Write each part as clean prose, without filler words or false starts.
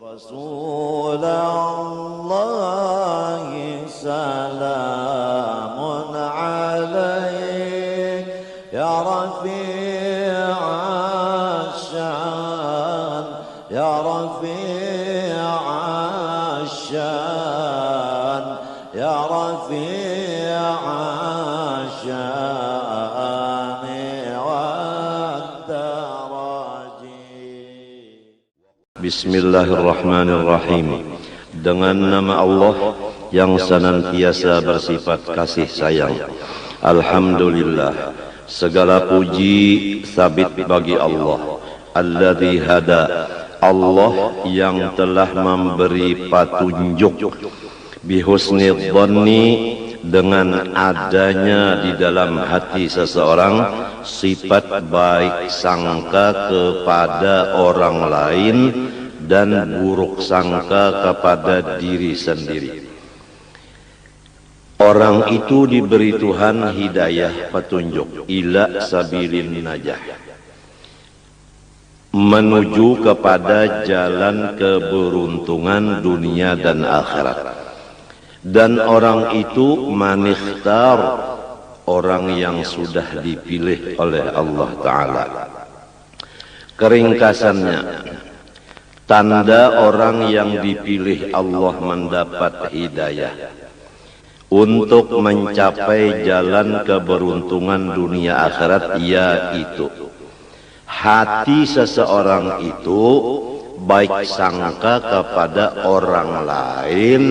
رسول الله سلام عليك يا رفيع الشان يا رفيع الشان يا رفيع الشان والدرج. Bismillahirrahmanirrahim. Dengan nama Allah yang senantiasa bersifat kasih sayang. Alhamdulillah, segala puji sabit bagi Allah. Alladzi hada, Allah yang telah memberi petunjuk. Bihusni dhanni, dengan adanya di dalam hati seseorang sifat baik sangka kepada orang lain dan buruk sangka kepada diri sendiri. Orang itu diberi Tuhan hidayah petunjuk ila sabilin najah, menuju kepada jalan keberuntungan dunia dan akhirat. Dan orang itu manikhtar, orang yang sudah dipilih oleh Allah Ta'ala. Keringkasannya, tanda orang yang dipilih Allah mendapat hidayah untuk mencapai jalan keberuntungan dunia akhirat, yaitu hati seseorang itu baik sangka kepada orang lain,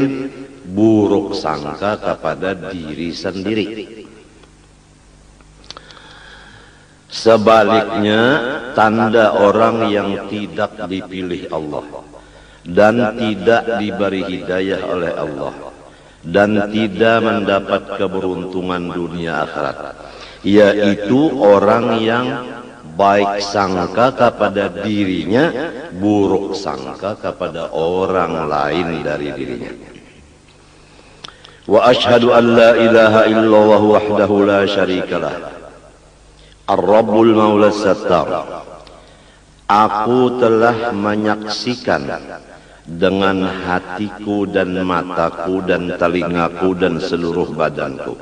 buruk sangka kepada diri sendiri. Sebaliknya, tanda orang yang tidak dipilih Allah dan tidak diberi hidayah oleh Allah dan tidak mendapat keberuntungan dunia akhirat, yaitu orang yang baik sangka kepada dirinya, buruk sangka kepada orang lain dari dirinya. Wa ashhadu an la ilaha illallah wahdahu la syarikalah, Ar-Rabbul Maula Sattar. Aku telah menyaksikan dengan hatiku dan mataku dan telingaku dan seluruh badanku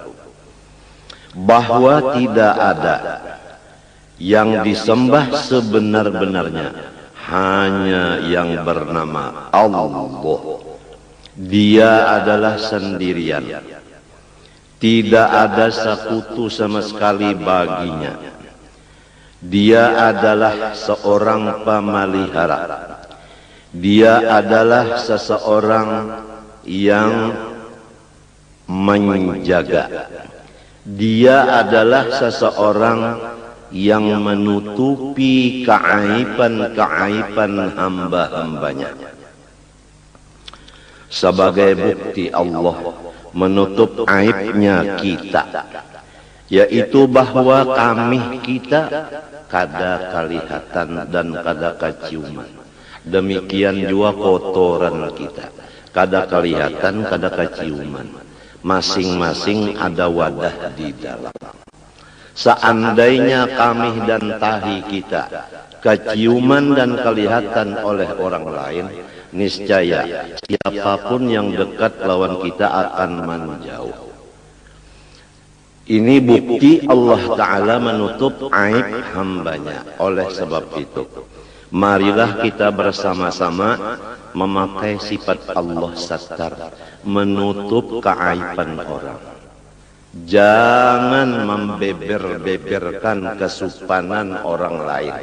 bahwa tidak ada yang disembah sebenar-benarnya, hanya yang bernama Allah. Dia adalah sendirian, tidak ada sekutu sama sekali baginya. Dia adalah seorang pemelihara. Dia adalah seseorang yang menjaga. Dia adalah seseorang yang menutupi keaiban-keaiban hamba-hambanya. Sebagai bukti Allah menutup aibnya kita, yaitu bahwa kami kita kada kelihatan dan kada keciuman. Demikian juga kotoran kita, kada kelihatan, kada keciuman. Masing-masing ada wadah di dalam. Seandainya kami dan tahi kita keciuman dan kelihatan oleh orang lain, niscaya siapapun yang dekat lawan kita akan menjauh. Ini bukti Allah Ta'ala menutup aib hambanya. Oleh sebab itu, marilah kita bersama-sama memakai sifat Allah Sattar, menutup keaiban orang. Jangan membeber-beberkan kesupanan orang lain.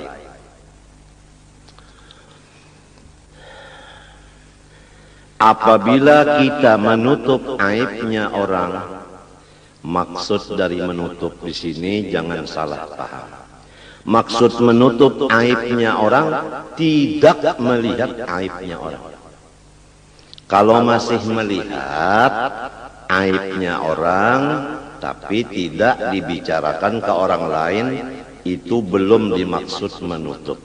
Apabila kita menutup aibnya orang, maksud dari menutup di sini jangan salah paham. Maksud menutup aibnya orang tidak melihat aibnya orang. Kalau masih melihat aibnya orang tapi tidak dibicarakan ke orang lain, itu belum dimaksud menutup.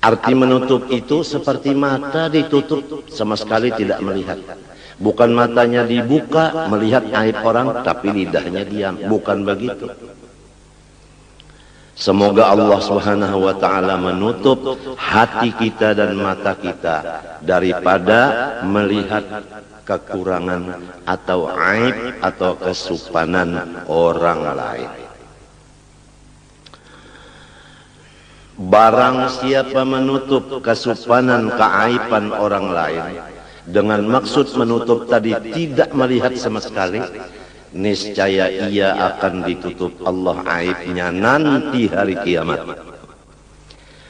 Arti menutup itu seperti mata ditutup, sama sekali tidak melihat. Bukan matanya dibuka melihat aib orang, tapi lidahnya diam. Bukan begitu. Semoga Allah Subhanahu wa taala menutup hati kita dan mata kita daripada melihat kekurangan atau aib atau kesupanan orang lain. Barang siapa menutup kesupanan keaiban orang lain dengan maksud menutup tadi tidak melihat sama sekali, niscaya ia akan ditutup Allah aibnya nanti hari kiamat.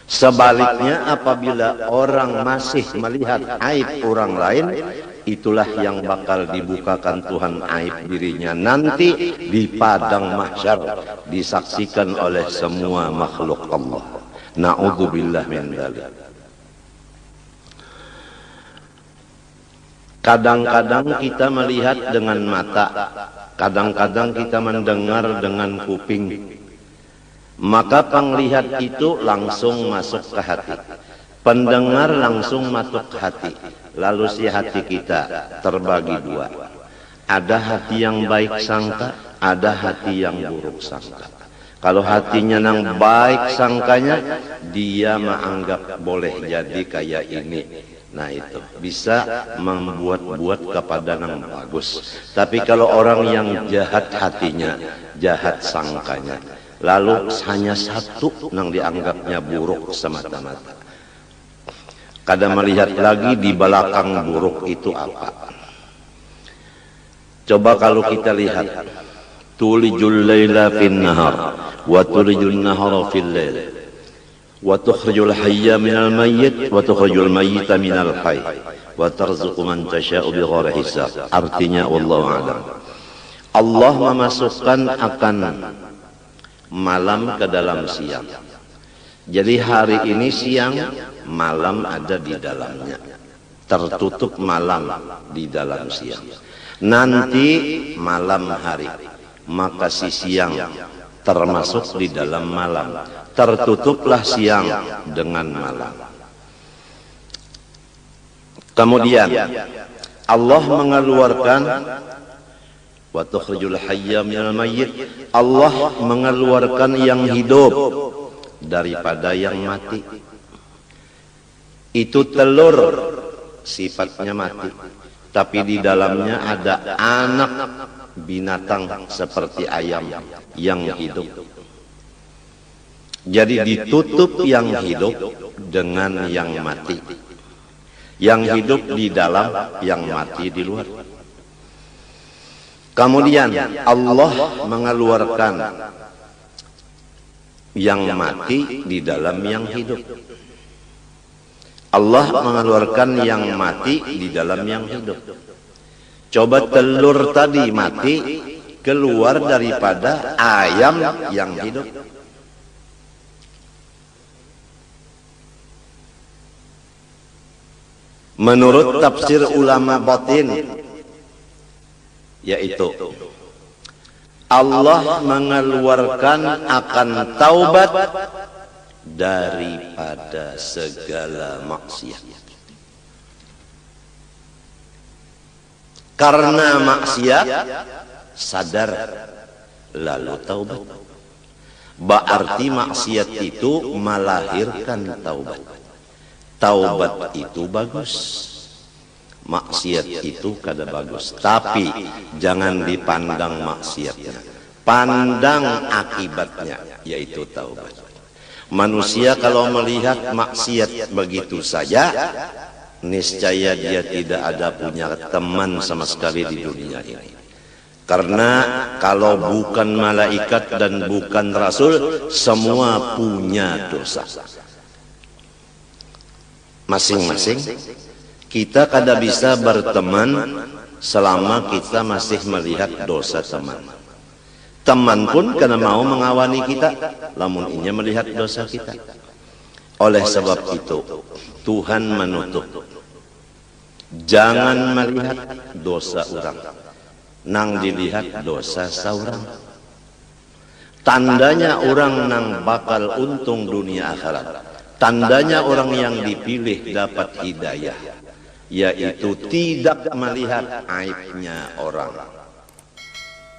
Sebaliknya apabila orang masih melihat aib orang lain, itulah yang bakal dibukakan Tuhan aib dirinya nanti di padang mahsyar, disaksikan oleh semua makhluk Allah. Na'udzubillah min dzalik. Kadang-kadang kita melihat dengan mata, kadang-kadang kita mendengar dengan kuping. Maka penglihat itu langsung masuk ke hati, pendengar langsung masuk ke hati. Lalu si hati kita terbagi dua. Ada hati yang baik sangka, ada hati yang buruk sangka. Kalau hatinya yang baik sangkanya, dia menganggap boleh jadi kayak ini. Nah itu bisa membuat-buat kepada yang bagus. Tapi kalau orang yang jahat hatinya, jahat sangkanya, lalu hanya satu yang dianggapnya buruk semata-mata. Kadang melihat lagi di belakang buruk itu apa. Coba kalau kita lihat, tulijul laila fin nahar wa tulijul nahara fil lail wa tukhrijul hayya minal mayyit wa tukhrijul mayyita minal hayy wa tarzuqu man tasha'u bighairi hisab. Artinya wallahu a'lam. Allah memasukkan akan malam ke dalam siang. Jadi hari ini siang, malam ada di dalamnya. Tertutup malam di dalam siang. Nanti malam hari, maka si siang termasuk di dalam malam. Tertutuplah siang dengan malam. Kemudian Allah mengeluarkan wa tukhrijul hayya minal mayyit. Allah mengeluarkan yang hidup daripada yang mati. Itu telur sifatnya mati, tapi di dalamnya ada anak binatang seperti ayam yang hidup. Jadi ditutup yang hidup dengan yang mati. Yang hidup di dalam, yang mati di luar. Kemudian Allah mengeluarkan yang mati di dalam yang hidup. Allah mengeluarkan yang mati di dalam yang hidup. Coba telur tadi mati keluar daripada ayam yang hidup. Menurut tafsir ulama batin, yaitu Allah mengeluarkan akan taubat daripada segala maksiat. Karena maksiat sadar lalu taubat. Berarti maksiat itu melahirkan taubat. Taubat itu bagus, maksiat itu kada bagus. Tapi jangan dipandang maksiatnya, pandang akibatnya, yaitu taubat. Manusia kalau melihat maksiat begitu saja, niscaya dia tidak ada punya teman sama sekali di dunia ini. Karena kalau bukan malaikat dan bukan rasul, semua punya dosa. Masing-masing kita kada bisa berteman selama kita masih melihat dosa teman. Teman pun kada mau mengawani kita lamun inya melihat dosa kita. Oleh sebab itu Tuhan menutup. Jangan melihat dosa orang, nang dilihat dosa saurang. Tandanya orang nang bakal untung dunia akhirat, tandanya orang yang dipilih dapat hidayah, yaitu tidak melihat aibnya orang,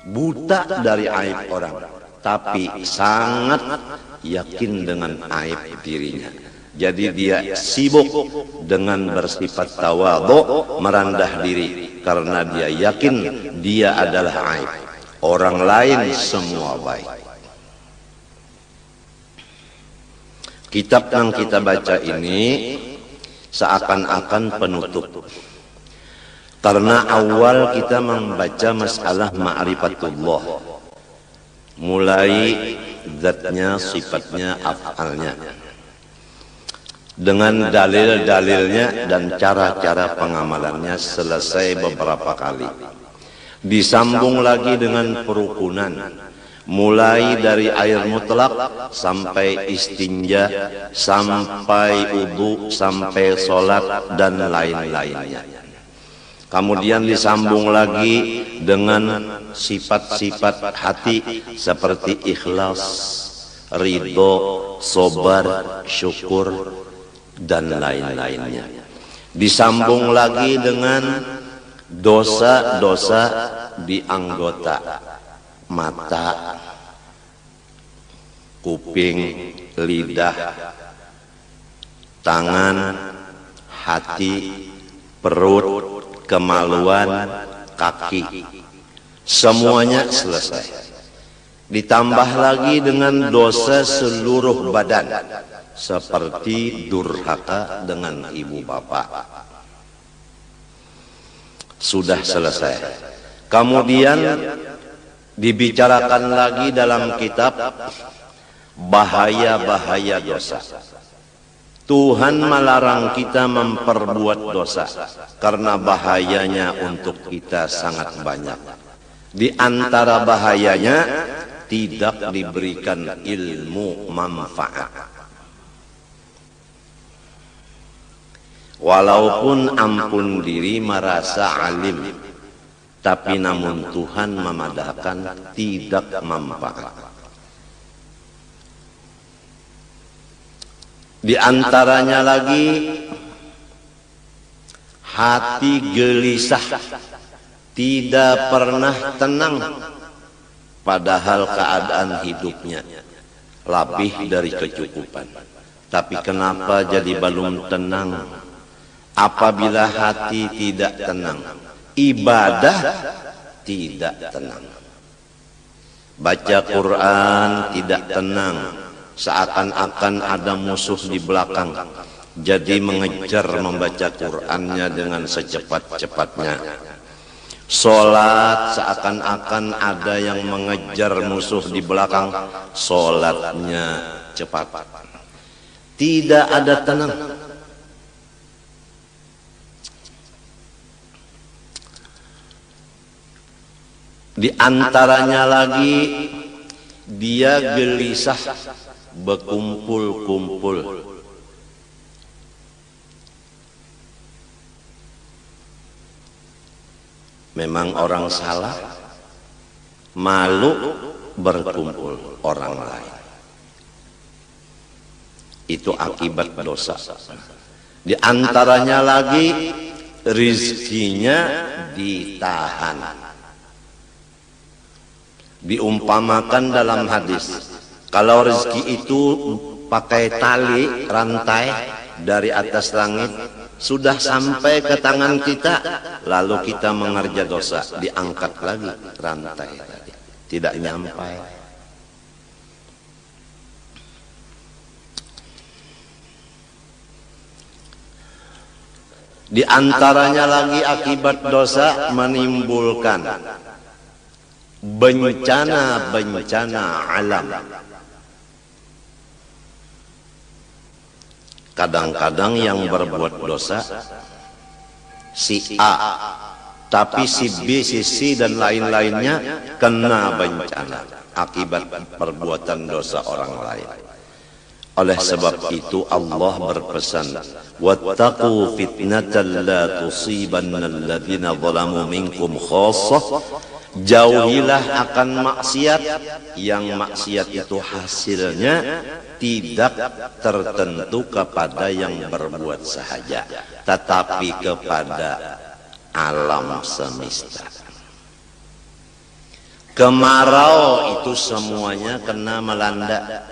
buta dari aib orang, tapi sangat yakin dengan aib dirinya. Jadi dia sibuk dengan bersifat tawadhu, merendah diri karena dia yakin dia adalah aib. Orang lain semua baik. Kitab yang kita baca ini seakan-akan penutup. Karena awal kita membaca masalah ma'rifatullah. Mulai zatnya, sifatnya, af'alnya. Dengan dalil-dalilnya dan cara-cara pengamalannya selesai beberapa kali. Disambung lagi dengan perukunan. Mulai dari air mutlak sampai istinja, sampai wudu, sampai sholat dan lain-lainnya. Kemudian disambung lagi dengan sifat-sifat hati seperti ikhlas, ridho, sabar, syukur dan lain-lainnya. Disambung lagi dengan dosa-dosa di anggota mata, kuping, lidah, tangan, hati, perut, kemaluan, kaki, semuanya selesai. Ditambah lagi dengan dosa seluruh badan, seperti durhaka dengan ibu bapak. Sudah selesai. Kemudian dibicarakan lagi dalam kitab bahaya-bahaya dosa. Tuhan melarang kita memperbuat dosa karena bahayanya untuk kita sangat banyak. Di antara bahayanya tidak diberikan ilmu manfaat. Walaupun ampun diri merasa alim, tapi namun Tuhan memadahkan tidak manfaat. Di antaranya lagi hati gelisah, tidak pernah tenang, padahal keadaan hidupnya lebih dari kecukupan. Tapi kenapa jadi belum tenang? Apabila hati tidak tenang, ibadah tidak tenang. Baca Quran tidak tenang, seakan-akan ada musuh di belakang, jadi mengejar membaca Qur'annya dengan secepat-cepatnya. Sholat seakan-akan ada yang mengejar musuh di belakang, sholatnya cepat. Tidak ada tenang. Di antaranya lagi dia gelisah, berkumpul-kumpul. Memang orang salah, malu berkumpul orang lain. Itu akibat dosa. Di antaranya lagi rizkinya ditahan. Diumpamakan dalam hadis, kalau rezeki itu pakai tali rantai dari atas langit, sudah sampai ke tangan kita, lalu kita mengerja dosa, diangkat lagi rantai tadi, tidak nyampai. Di antaranya lagi akibat dosa menimbulkan bencana-bencana alam. Kadang-kadang yang berbuat dosa si A, tapi si B, si C dan lain-lainnya kena bencana akibat perbuatan dosa orang lain. Oleh sebab itu Allah berpesan, wattaqu fitnatan la tusibanna alladziina zalamu minkum khassah. Jauhilah akan maksiat, yang maksiat itu hasilnya tidak tertentu kepada yang berbuat sahaja, tetapi kepada alam semesta. Kemarau itu semuanya kena melanda.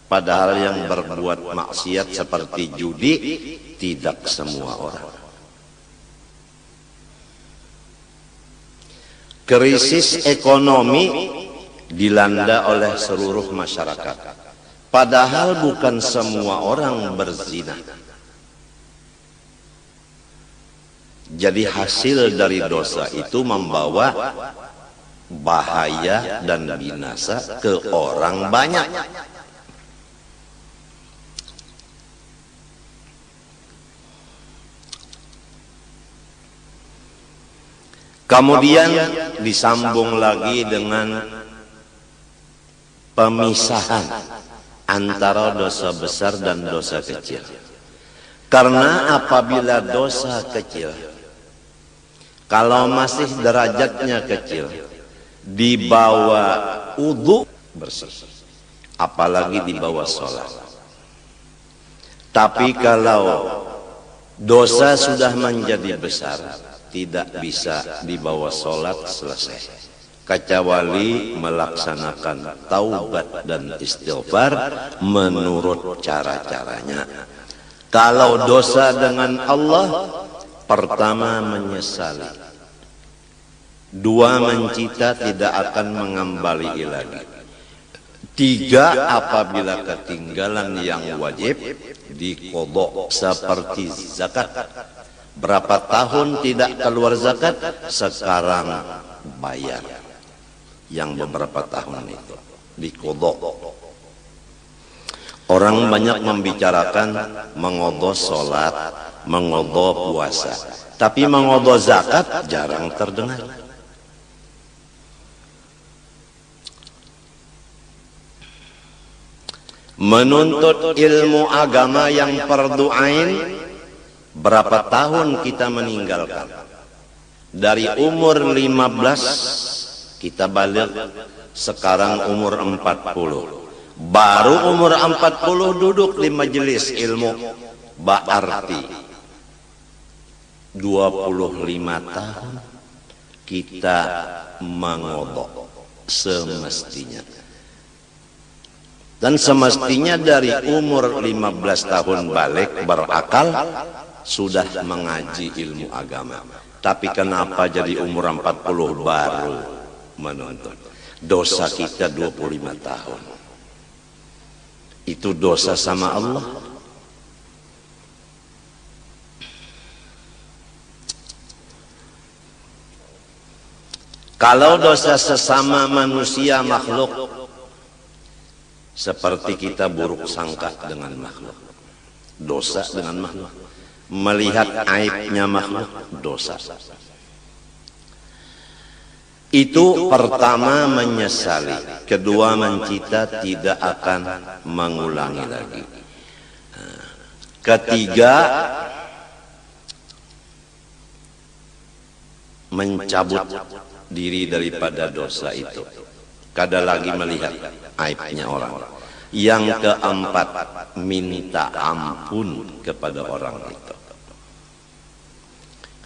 Padahal yang berbuat maksiat seperti judi tidak semua orang. Krisis ekonomi dilanda oleh seluruh masyarakat. Padahal bukan semua orang berzina. Jadi hasil dari dosa itu membawa bahaya dan binasa ke orang banyak. Kemudian disambung lagi dengan pemisahan antara dosa besar dan dosa kecil. Karena apabila dosa kecil, kalau masih derajatnya kecil, di bawah wudu bersih, apalagi di bawah sholat. Tapi kalau dosa sudah menjadi besar, tidak bisa dibawa sholat selesai, kecuali melaksanakan taubat dan istighfar menurut cara-caranya. Kalau dosa dengan Allah, pertama menyesali, dua mencita tidak akan mengembali lagi, tiga apabila ketinggalan yang wajib diqodho seperti zakat. Berapa tahun tidak keluar zakat, sekarang bayar yang beberapa tahun itu diqodho. Orang banyak membicarakan mengodho sholat, mengodho puasa, tapi mengodho zakat jarang terdengar. Menuntut ilmu agama yang fardu ain, berapa tahun kita meninggalkan? Dari umur 15 kita balik, sekarang umur 40. Baru umur 40 duduk di majelis ilmu, berarti 25 tahun kita mengodho semestinya. Dan semestinya dari umur 15 tahun balik berakal, sudah mengaji ilmu agama. Tapi kenapa jadi umur 40 baru menuntut? Dosa kita 25 tahun. Itu dosa sama Allah. Kalau dosa sesama manusia makhluk, seperti kita buruk sangka dengan makhluk, dosa dengan makhluk. Melihat aibnya makhluk, dosa. Itu pertama menyesali, kedua mencita tidak akan mengulangi lagi, ketiga mencabut diri daripada dosa itu, kada lagi melihat aibnya orang. Yang keempat, minta ampun kepada orang itu.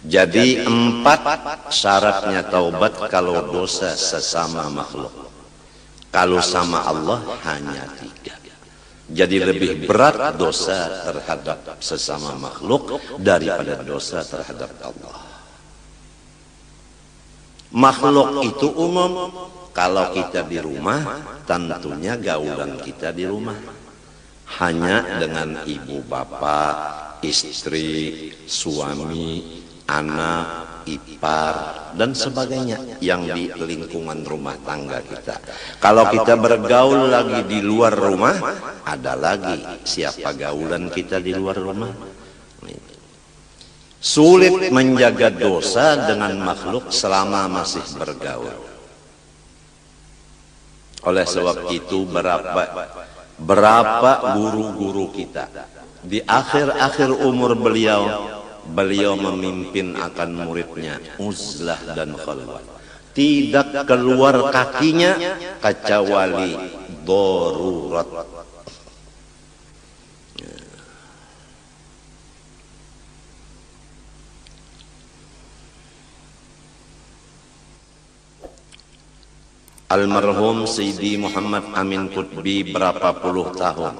Jadi 4 syaratnya taubat kalau dosa sesama makhluk. Kalau sama Allah hanya 3. Jadi lebih berat dosa terhadap sesama makhluk daripada dosa terhadap Allah. Makhluk itu umum. Kalau kita di rumah, tentunya gaulan kita di rumah hanya dengan ibu bapak, istri, suami, anak, ipar, dan sebagainya yang di lingkungan rumah tangga kita. Kalau kita bergaul lagi di luar rumah, ada lagi siapa gaulan kita di luar rumah. Sulit menjaga dosa dengan makhluk selama masih bergaul. Oleh sebab itu berapa guru-guru kita di akhir-akhir umur beliau memimpin akan muridnya uzlah dan khalwat, tidak keluar kakinya kecuali darurat. almarhum Sayyidi Muhammad Amin Qutbi berapa puluh tahun.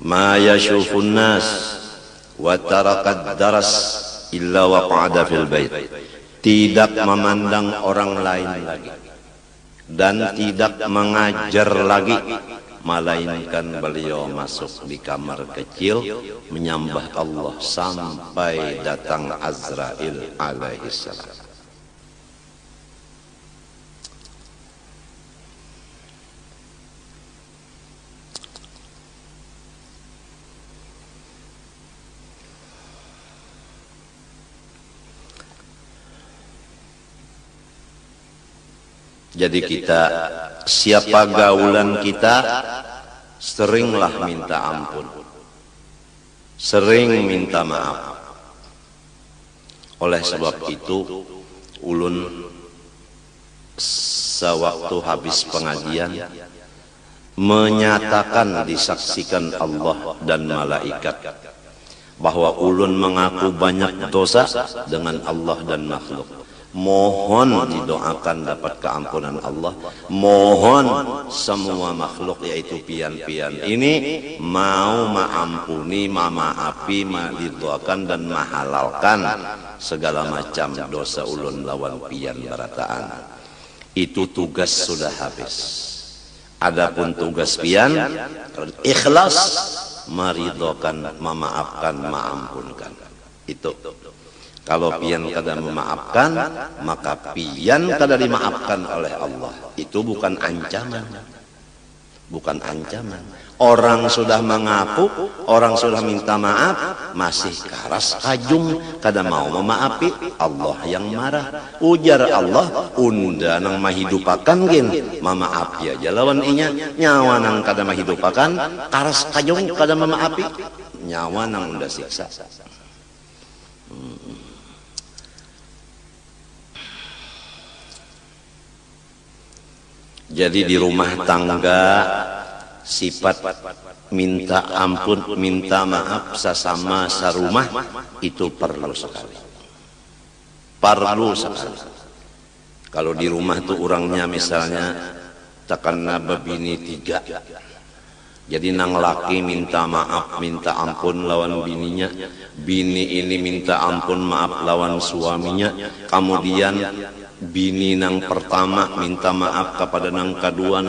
Ma yashufun nas wa tarakad daras illa waqa'ada fil bait. Tidak memandang orang lain lagi dan tidak mengajar lagi, melainkan beliau masuk di kamar kecil menyembah Allah sampai datang Azrail alaihissalam. Jadi kita, siapa gaulan kita, seringlah minta ampun, sering minta maaf. Oleh sebab itu, ulun sewaktu habis pengajian menyatakan, disaksikan Allah dan malaikat bahwa ulun mengaku banyak dosa dengan Allah dan makhluk. Mohon didoakan dapat keampunan Allah. Mohon semua makhluk yaitu pian-pian ini mau maampuni, mamaapi, didoakan dan mahalalkan segala macam dosa ulun lawan pian berataan. Itu tugas sudah habis. Adapun tugas pian ikhlas, meridhokan, memaafkan, maampunkan. Itu. Kalau pian kada memaafkan, maka pian kada dimaafkan oleh Allah. Itu bukan ancaman. Bukan ancaman. Orang sudah mengaku, orang sudah minta maaf, masih karas kajung, kada mau memaafi, Allah yang marah. Ujar Allah, unda nang mahidupakan gin, mamaafi aja lawan inya. Nyawa nang kada mahidupakan, karas kajung kada memaafi, nyawa nang unda siksa. Jadi di rumah tangga sifat minta ampun, minta maaf sesama sarumah itu perlu sekali. Perlu sekali. Kalau di rumah tuh orangnya misalnya takana bebini 3. Jadi nang laki minta maaf, minta ampun lawan bininya, bini ini minta ampun maaf lawan suaminya, kemudian bini nang pertama minta maaf kepada nang kedua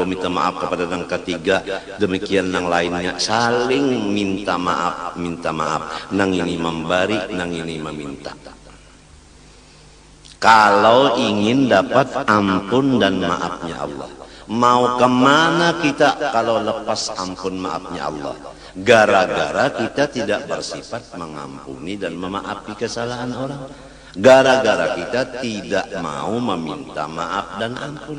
minta maaf kepada nang ketiga, demikian nang lainnya saling minta maaf, nang ini memberi, nang ini meminta. Kalau ingin dapat ampun dan maafnya Allah, mau kemana kita kalau lepas ampun maafnya Allah? Gara-gara kita tidak bersifat mengampuni dan memaafi kesalahan orang. Gara-gara kita tidak mau meminta maaf dan ampun.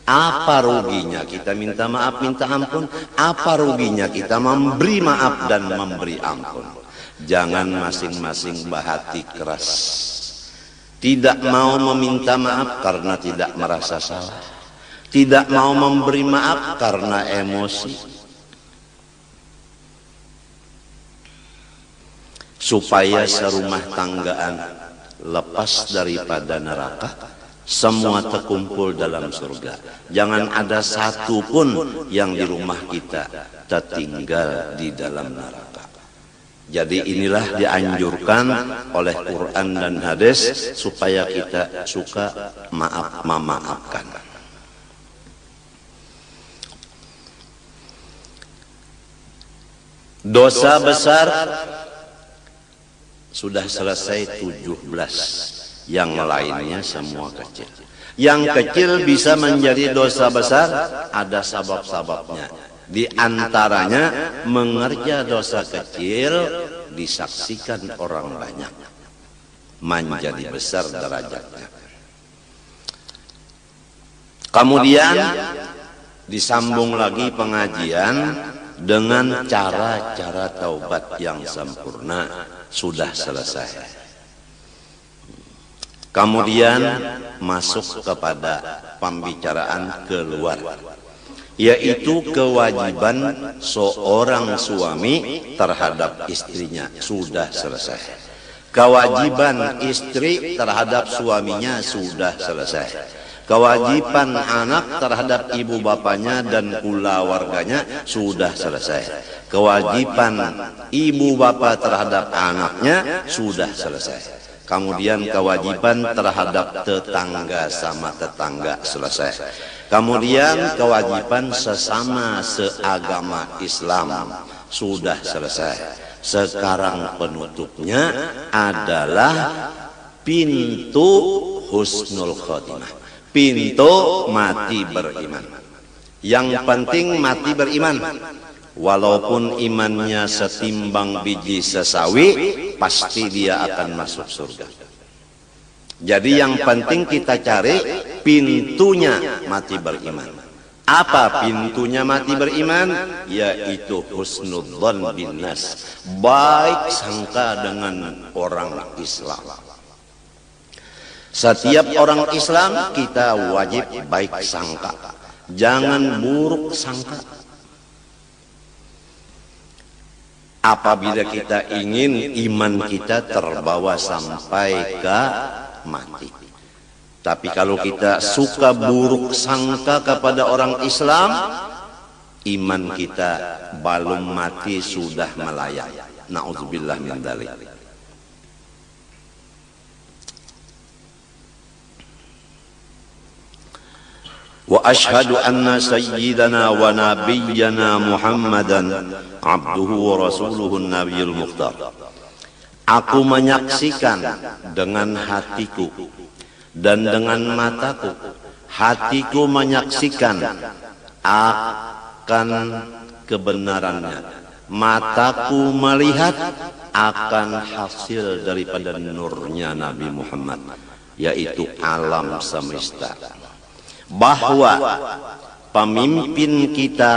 Apa ruginya kita minta maaf, minta ampun? Apa ruginya kita memberi maaf dan memberi ampun? Jangan masing-masing bahati keras. Tidak mau meminta maaf karena tidak merasa salah. Tidak mau memberi maaf karena emosi. Supaya serumah tanggaan lepas daripada neraka, semua terkumpul dalam surga. Jangan ada satu pun yang di rumah kita tertinggal di dalam neraka. Jadi inilah dianjurkan oleh Quran dan hadis supaya kita suka memaafkan. Dosa besar sudah selesai 17, yang lainnya semua kecil. Yang kecil bisa menjadi dosa besar, ada sebab-sebabnya. Di antaranya mengerja dosa kecil disaksikan orang banyak, menjadi besar derajatnya. Kemudian disambung lagi pengajian dengan cara-cara taubat yang sempurna. Sudah selesai. Kemudian masuk kepada pembicaraan keluar, yaitu kewajiban seorang suami terhadap istrinya. Sudah selesai. Kewajiban istri terhadap suaminya sudah selesai. Kewajiban anak terhadap ibu bapanya dan keluarganya sudah selesai. Kewajiban ibu bapa terhadap anaknya sudah selesai. Kemudian kewajiban terhadap tetangga sama tetangga selesai. Kemudian kewajiban sesama seagama Islam sudah selesai. Sekarang penutupnya adalah pintu husnul khotimah. Pintu mati beriman. Yang penting mati beriman. Walaupun imannya setimbang biji sesawi, pasti dia akan masuk surga. Jadi yang penting kita cari pintunya mati beriman. Apa pintunya mati beriman? Yaitu husnudzon bin nas. Baik sangka dengan orang Islam. Setiap orang Islam kita wajib baik sangka, jangan buruk sangka. Apabila kita ingin iman kita terbawa sampai ke mati. Tapi kalau kita suka buruk sangka kepada orang Islam, iman kita belum mati sudah melayang. Na'udzubillah min dzalik. Wa ashhadu anna sayyidana wa nabiyyana Muhammadan abduhu wa rasuluhu nabiyul mukhtar. Aku menyaksikan dengan hatiku dan dengan mataku. Hatiku menyaksikan akan kebenarannya. Mataku melihat akan hasil daripada nurnya Nabi Muhammad, yaitu alam semesta. Bahwa pemimpin kita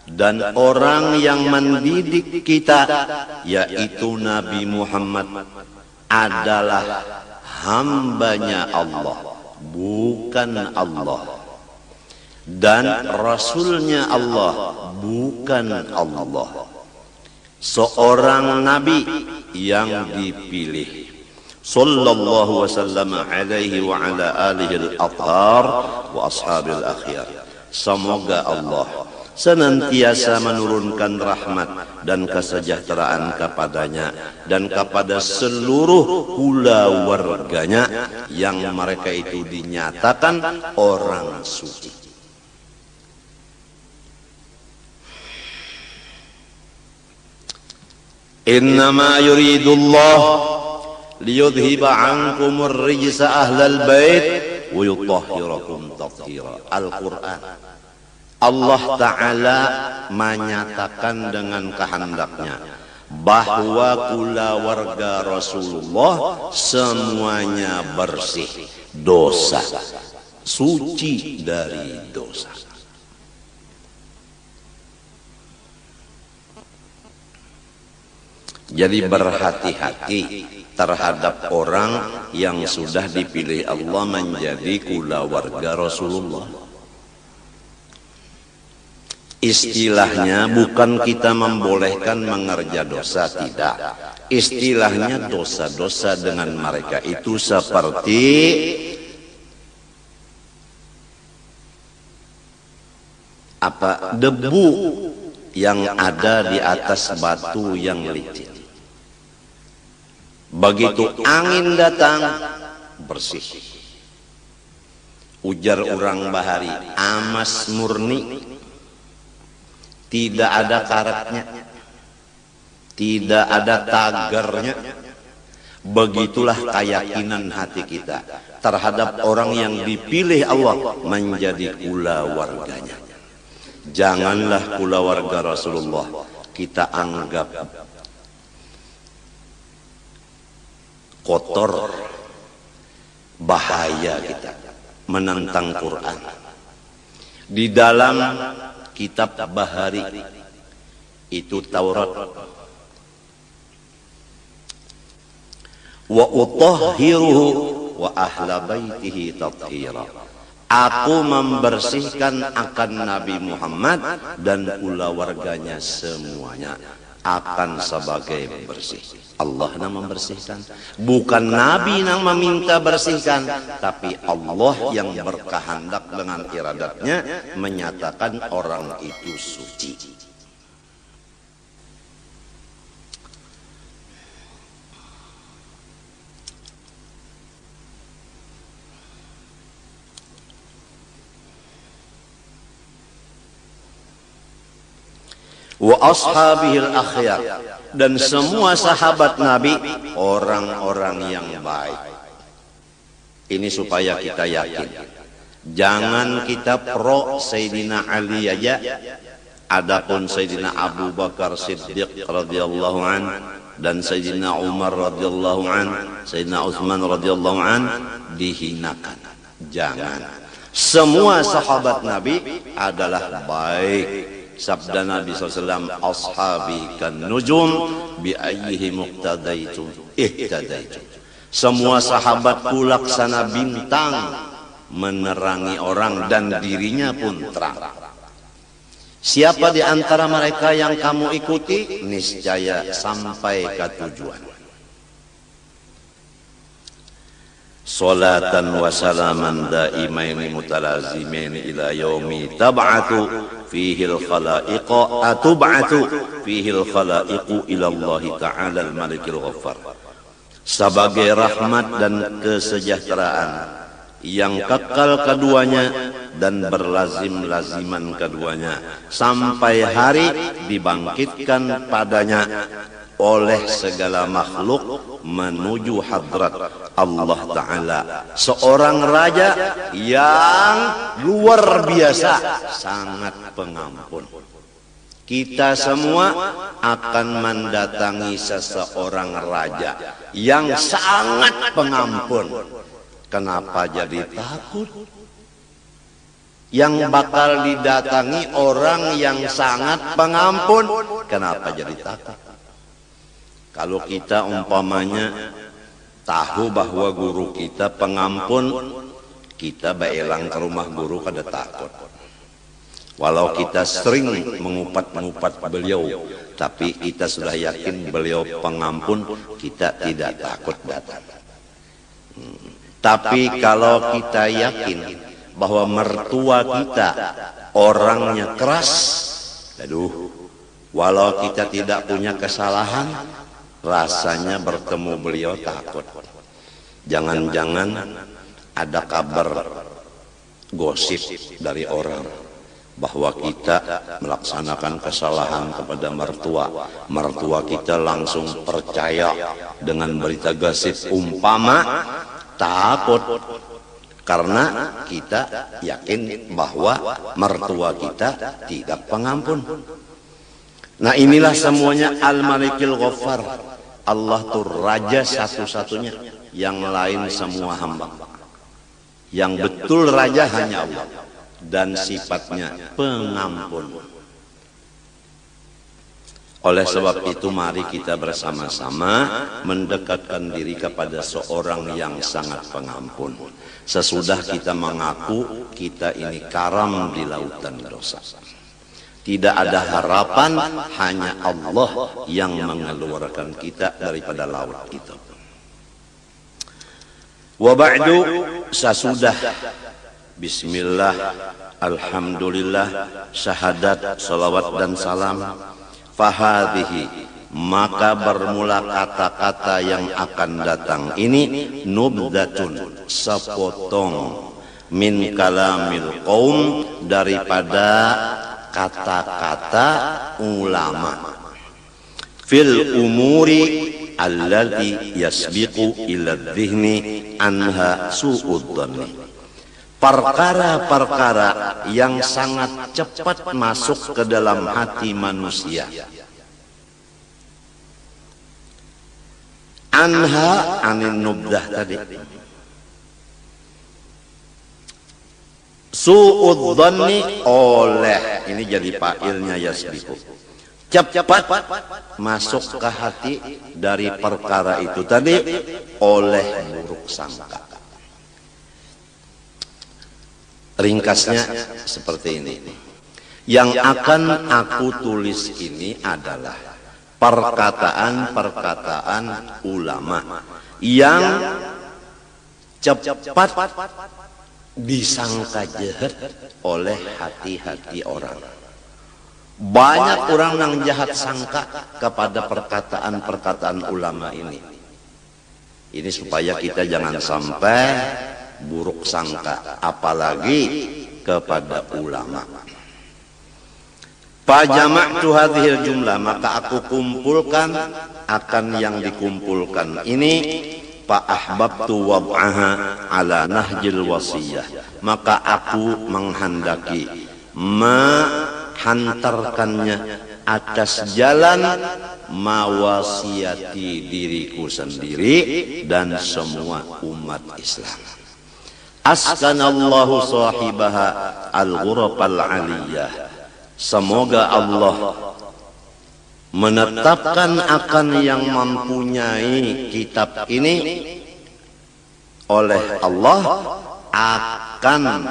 dan orang yang mendidik kita, yaitu Nabi Muhammad, adalah hambanya Allah, bukan Allah, dan Rasulnya Allah, bukan Allah. Seorang Nabi yang dipilih. Sallallahu wasallam alaihi wa ala alihi al-athhar wa ashabil akhyar. Semoga Allah senantiasa menurunkan rahmat dan kesejahteraan kepadanya dan kepada seluruh keluarganya yang mereka itu dinyatakan orang suci. Innama yuridullah liyudhiba ankumur rijsa ahlal bait wa yutahhirakum tathira. Al-Quran. Allah Ta'ala menyatakan dengan kehendaknya bahwa keluarga Rasulullah semuanya bersih dosa, suci dari dosa. Jadi berhati-hati terhadap orang yang sudah dipilih Allah menjadi keluarga Rasulullah. Istilahnya bukan kita membolehkan mengerja dosa, tidak. Istilahnya dosa-dosa dengan mereka itu seperti apa? Debu yang ada di atas batu yang licin. Begitu angin datang, bersih. Ujar orang Bahari, amas murni, tidak ada karatnya, tidak ada tagarnya. Begitulah keyakinan hati kita terhadap orang yang dipilih Allah menjadi keluarganya. Janganlah keluarga Rasulullah kita anggap kotor, bahaya kita menentang Quran. Di dalam kitab Bahari itu Taurat, wa utahhiruhu wa ahla baitihi tathira. Aku membersihkan akan Nabi Muhammad dan keluarganya semuanya. akan sebagai bersih. Allah yang membersihkan, bukan Nabi yang meminta bersihkan, tapi Allah yang berkehendak dengan iradatnya menyatakan orang itu suci. Wa ashabihil akhyar, dan semua sahabat Nabi orang-orang yang baik. Ini supaya kita yakin. Jangan kita pro Sayyidina Ali aja, adapun Sayyidina Abu Bakar Siddiq radhiyallahu an dan Sayyidina Umar radhiyallahu an, Sayyidina Utsman radhiyallahu an dihinakan. Jangan. Semua sahabat Nabi adalah baik. Sabda Nabi SAW, ashabi kan nujum bi ayyihi muqtadaitu ihtadaitu. Semua sahabatku laksana bintang menerangi orang dan dirinya pun terang. Siapa di antara mereka yang kamu ikuti, niscaya sampai ke tujuan. Salatan wa salaman daimaini mutalazimaini ila yaumi tab'atu fihi al-khalaiqa atub'atu fihi al-khalaiqu ila Allah ta'ala al-malikil ghaffar. Sebagai rahmat dan kesejahteraan yang kekal keduanya dan berlazim-laziman keduanya sampai hari dibangkitkan padanya oleh segala makhluk menuju hadrat Allah Ta'ala, seorang raja yang luar biasa, sangat pengampun. Kita semua akan mendatangi seseorang raja yang sangat pengampun. Kenapa jadi takut? Yang bakal didatangi orang yang sangat pengampun, kenapa jadi takut? Kalau kita umpamanya tahu bahwa guru kita pengampun, kita baelang ke rumah guru kada takut. Walau kita sering mengupat-ngupat beliau, tapi kita sudah yakin beliau pengampun, kita tidak takut datang. Tapi kalau kita yakin bahwa mertua kita orangnya keras, aduh, walau kita tidak punya kesalahan, rasanya bertemu beliau takut. Jangan-jangan ada kabar gosip dari orang bahwa kita melaksanakan kesalahan kepada mertua. Mertua kita langsung percaya dengan berita gosip, umpama takut karena kita yakin bahwa mertua kita tidak pengampun. Nah, inilah semuanya Al-Malikil Ghaffar. Allah tuh raja satu-satunya, yang lain semua hamba. Yang betul raja hanya Allah, dan sifatnya pengampun. Oleh sebab itu mari kita bersama-sama mendekatkan diri kepada seorang yang sangat pengampun. Sesudah kita mengaku kita ini karam di lautan dosa. Tidak ada harapan, hanya Allah yang mengeluarkan kita daripada laut itu. Wa ba'du, sesudah bismillah, alhamdulillah, syahadat, salawat dan salam, fahadhihi, maka bermula kata-kata yang akan datang ini nubdatun, sepotong, min kalamil qaum, daripada kata-kata ulama, fil umuri allati yasbiqu ila dhihni anha su'ud dhanni, perkara-perkara yang sangat cepat masuk ke dalam hati manusia. Anha, anin nubdah tadi, su'ud dhanni, oleh, ini jadi fa'ilnya yasbiqu, cepat masuk ke hati dari perkara itu tadi oleh buruk sangka. Ringkasnya seperti ini. Yang akan aku tulis ini adalah perkataan-perkataan ulama yang cepat disangka jahat oleh hati-hati orang. Banyak orang yang jahat sangka kepada perkataan-perkataan ulama ini. Ini supaya kita jangan sampai buruk sangka, apalagi kepada ulama. Fajama'tu hadhil jumlah, maka aku kumpulkan akan yang dikumpulkan ini. Fa ahbabtu wad'aha ala nahjil wasiyah, maka aku menghendaki menghantarkannya atas jalan mawasiyati diriku sendiri dan semua umat Islam. Askanallahu sahibaha al-ghurafal aliyah, semoga Allah menetapkan akan yang mempunyai kitab ini oleh Allah akan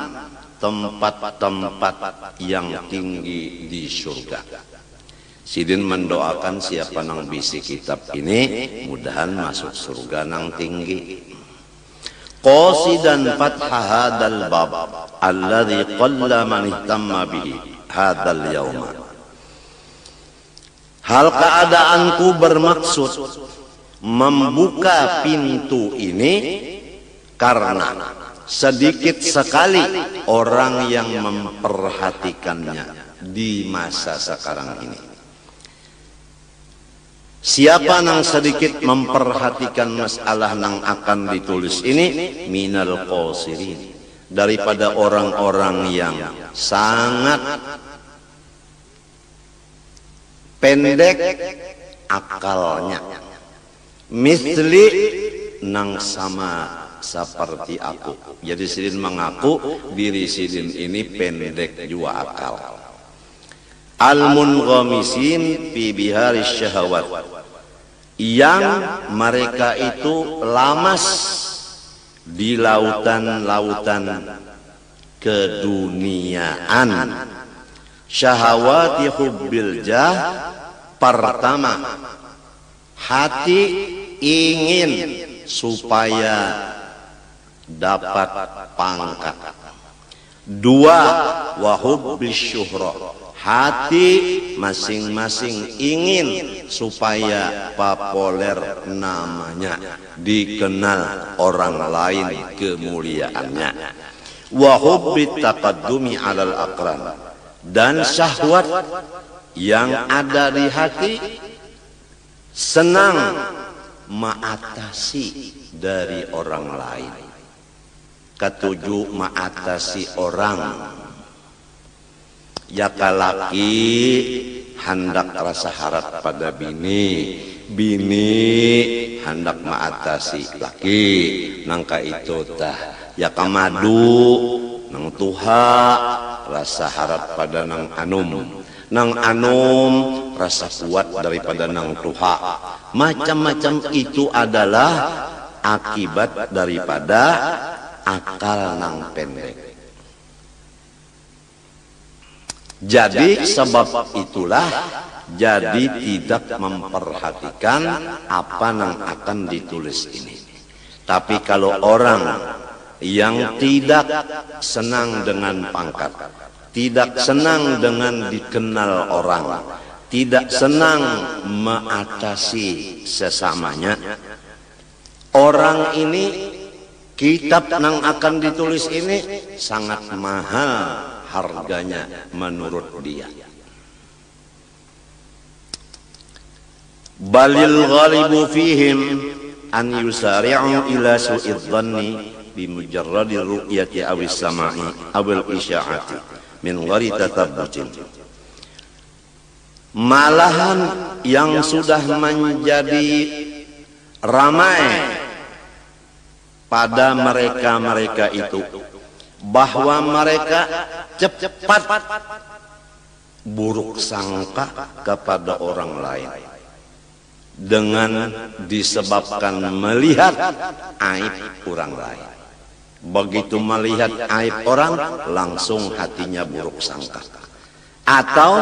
tempat-tempat yang tinggi di surga. Sidin mendoakan siapa nang bisi kitab ini mudahan masuk surga nang tinggi. Qasidan fatha hadal bab alladhi qalla man ihtamma bihi hadal yawma. Hal keadaanku bermaksud membuka pintu ini karena sedikit sekali orang yang memperhatikannya di masa sekarang ini. Siapa yang sedikit memperhatikan masalah yang akan ditulis ini? Minal qasirin, daripada orang-orang yang sangat pendek akalnya, misli nang sama seperti aku. Jadi sidin mengaku diri sidin ini pendek juga akal. Al-munghamisin fi bihari syahwat, yang mereka itu lamas di lautan-lautan keduniaan. Syahwati hubbil jah, pertama hati ingin supaya dapat pangkat. Dua, wa hubbis syuhra, hati masing-masing ingin supaya populer namanya, dikenal orang lain kemuliaannya. Wa hubbit taqaddumi alal aqran, dan syahwat yang ada di hati senang mengatasi dari orang lain. Ketujuh, mengatasi orang. Ya kalaki hendak rasa harap pada bini, bini hendak mengatasi laki, nangka itu tah ya kamadu nang tuha rasa harap pada nang anum rasa kuat daripada nang tuha. Macam-macam itu adalah akibat daripada akal nang pendek. Jadi sebab itulah jadi tidak memperhatikan apa yang akan ditulis ini. Tapi kalau orang yang tidak senang dengan pangkat, tidak senang dengan dikenal orang, tidak senang mengatasi sesamanya, orang ini kitab yang akan ditulis ini sangat mahal harganya menurut dia. Balil ghalibu fihim an yusari'u ila su'idh dhanni bi mujarradi ru'yati awis sama'i awil isya'ati min ghairi tatabbutin. Malahan yang sudah menjadi ramai pada mereka-mereka itu bahwa mereka cepat buruk sangka kepada orang lain dengan disebabkan melihat aib orang lain. Begitu melihat aib orang langsung hatinya buruk sangka, atau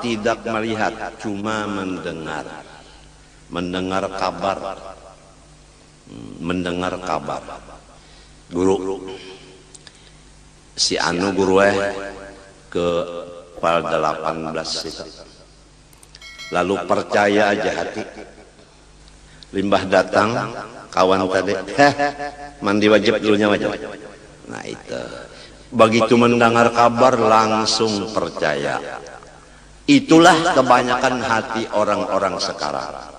tidak melihat cuma mendengar mendengar kabar. Mendengar kabar. Guru, si anu guru ke pal 18 itu. Lalu percaya aja hati. Limbah datang, kawan tadi, mandi wajib dulunya wajib. Nah itu, begitu mendengar kabar langsung percaya. Itulah kebanyakan hati orang-orang sekarang.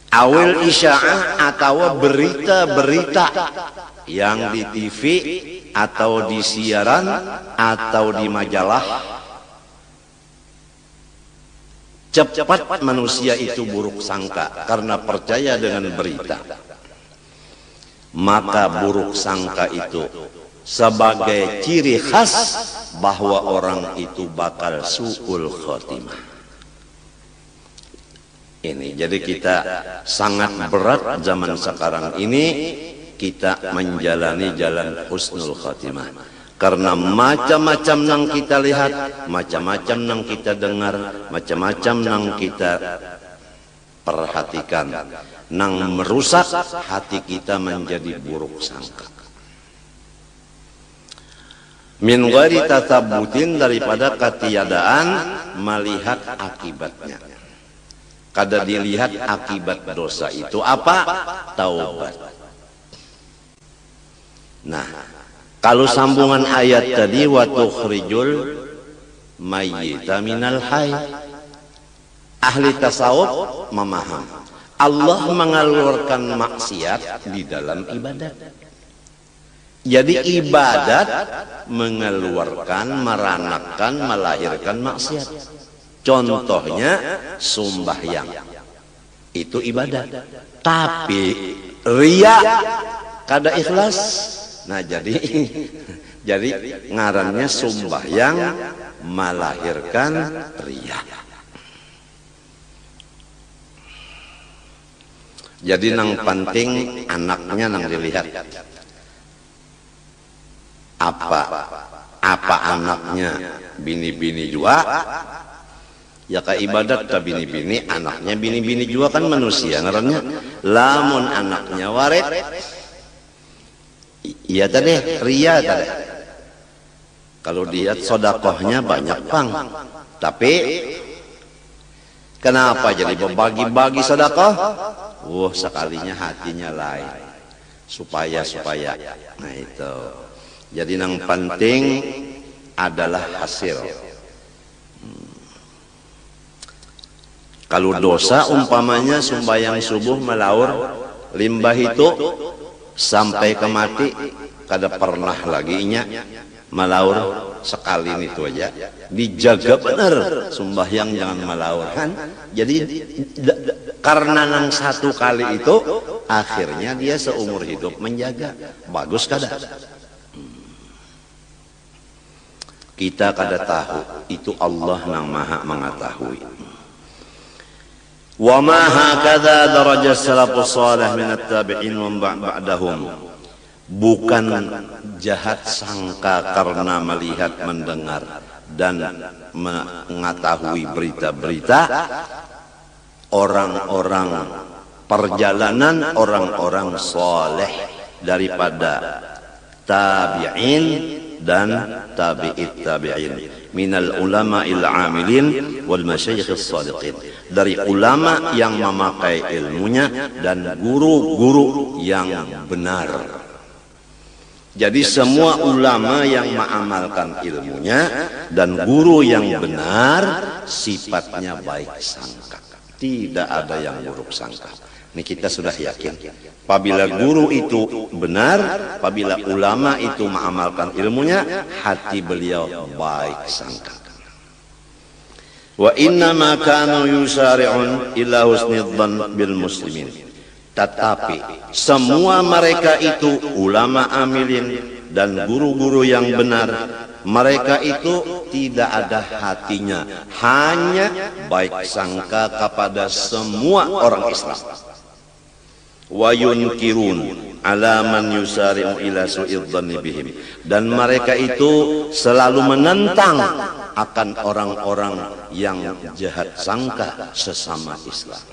Awil isya'ah atau berita-berita yang di TV atau di siaran atau di majalah, cepat manusia itu buruk sangka karena percaya dengan berita. Maka buruk sangka itu sebagai ciri khas bahwa orang itu bakal su'ul khotimah. Ini jadi kita sangat berat zaman sekarang ini kita menjalani jalan husnul khotimah karena macam-macam yang kita lihat, macam-macam yang kita dengar, macam-macam yang kita perhatikan yang merusak hati kita menjadi buruk sangka. Min ghairi tatabbutin, daripada ketiadaan melihat akibatnya. Kada dilihat akibat dosa itu apa? Taubat. Nah, kalau sambungan ayat tadi wa tukhrijul mayyita minal hayy. Ahli tasawuf memaham Allah mengeluarkan maksiat di dalam ibadat. Jadi ibadat mengeluarkan, meranakan, melahirkan maksiat. Contohnya sembahyang itu ibadat, tapi riya kada ikhlas. Nah jadi ngarannya sembahyang melahirkan riya. Jadi nang penting anaknya nang dilihat apa anaknya bini-bini juga. Ya ka ibadat ka bini-bini, anaknya bini-bini juga kan manusia ngarannya. Lamun anaknya waret, iya tadi ria tadi. Kalau lihat sodakohnya banyak pang, tapi kenapa jadi berbagi-bagi sodakoh? Sekalinya hatinya lain, supaya. Nah itu. Jadi yang penting adalah hasil. Kalau dosa umpamanya sembahyang subuh melaur limbah itu sampai ke mati kada pernah lagi nya melaur sekali itu aja, dijaga benar sembahyang jangan melaur kan. Jadi karena nang satu kali itu akhirnya dia seumur hidup menjaga. Bagus kada? Kita kada tahu, itu Allah yang maha mengetahui. Wa ma hakadha darajat salafus salih min at-tabi'in wa ba'dahum. Bukan jahat sangka karena melihat, mendengar dan mengetahui berita-berita orang-orang perjalanan orang-orang saleh daripada tabi'in dan tabi'it tabi'in minal ulama'il amilin wal masyayikh as-sadiqin, dari ulama yang memakai ilmunya dan guru-guru yang benar. Jadi semua ulama yang mengamalkan ilmunya dan guru yang benar sifatnya baik sangka, tidak ada yang buruk sangka. Ini kita sudah yakin. Apabila guru itu benar, apabila ulama itu mengamalkan ilmunya, hati beliau baik sangka. Wa inna ma kanu yusari'un ila husnidzan bil muslimin. Tetapi semua mereka itu ulama amilin dan guru-guru yang benar, mereka itu tidak ada hatinya, hanya baik sangka kepada semua orang Islam. Wa yunkirun ala man yusari'u ila su'idzanni bihim, dan mereka itu selalu menentang akan orang-orang yang jahat sangka sesama Islam.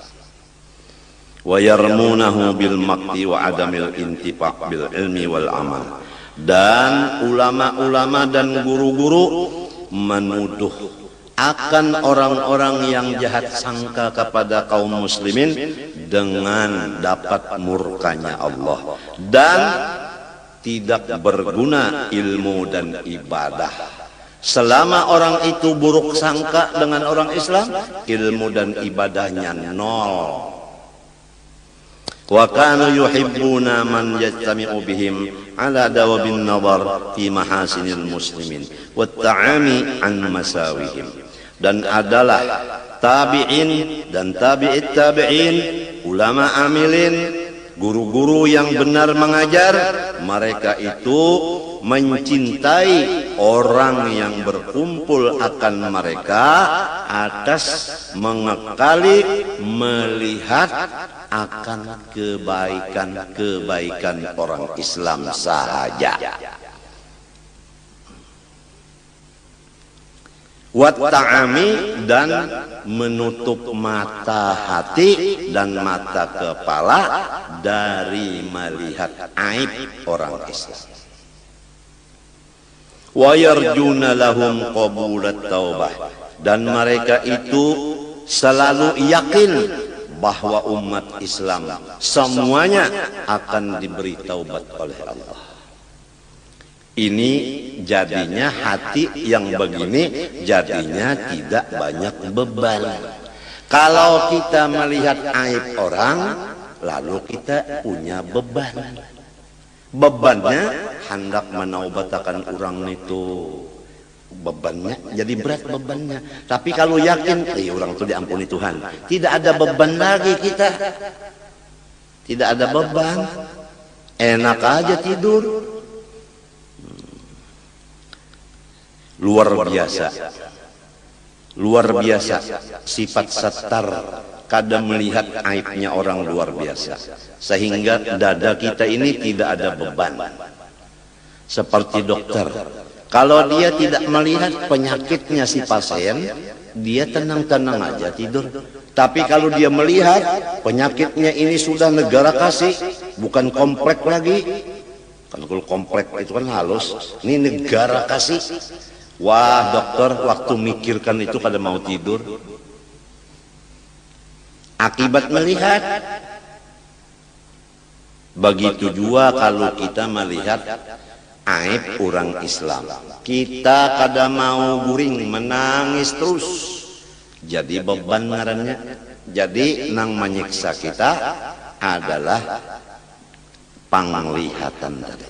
Wa yarmunahu bil makti wa adamil intifa' bil ilmi wal amal. Dan ulama-ulama dan guru-guru menuduh akan orang-orang yang jahat sangka kepada kaum muslimin dengan dapat murkanya Allah dan tidak berguna ilmu dan ibadah. Selama orang itu buruk sangka dengan orang Islam, ilmu dan ibadahnya nol. Wa kanu yuhibbuna man yajtami'u bihim ala dawabin nazar fi mahasinil muslimin wa ta'ami an masawihim. Dan adalah tabi'in dan tabi'it tabi'in, ulama amilin, guru-guru yang benar mengajar, mereka itu mencintai orang yang berkumpul akan mereka atas mengekali melihat akan kebaikan-kebaikan orang Islam sahaja. Wat ta'ami, dan menutup mata hati dan mata kepala dari melihat aib orang Islam. Wa yarjuna lahum qabulat taubah, dan mereka itu selalu yakin bahwa umat Islam semuanya akan diberi taubat oleh Allah. Ini jadinya hati yang begini jadinya tidak banyak beban. Kalau kita melihat aib orang, lalu kita punya beban. Bebannya hendak menaubatakan orang itu. Bebannya jadi berat bebannya. Tapi kalau yakin, orang itu diampuni Tuhan, tidak ada beban lagi kita. Tidak ada beban, enak aja tidur. Luar biasa, luar biasa sifat satar, kadang melihat aibnya orang luar biasa, sehingga dada kita ini tidak ada beban. Seperti dokter, kalau dia tidak melihat penyakitnya si pasien, dia tenang-tenang aja tidur. Tapi kalau dia melihat penyakitnya ini sudah negara kasih, bukan komplek lagi. Kalau komplek itu kan halus, ini negara kasih. Wah, dokter waktu mikirkan itu kada mau tidur. Akibat melihat. Begitu juga kalau kita melihat aib orang Islam, kita kada mau guring, menangis terus. Jadi beban ngarannya. Jadi nang menyiksa kita adalah penglihatan tadi.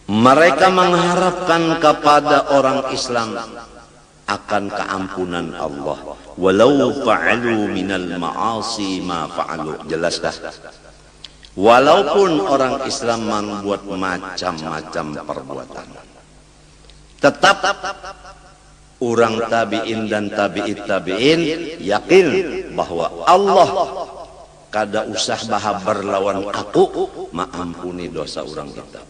Mereka mengharapkan kepada orang Islam akan keampunan Allah, walau fa'alu minal ma'asi ma fa'alu. Jelas dah. Walaupun orang Islam membuat macam-macam perbuatan, tetap orang tabi'in dan tabi'it tabi'in yakin bahwa Allah kada usah bahas berlawan aku, maampuni dosa orang kita.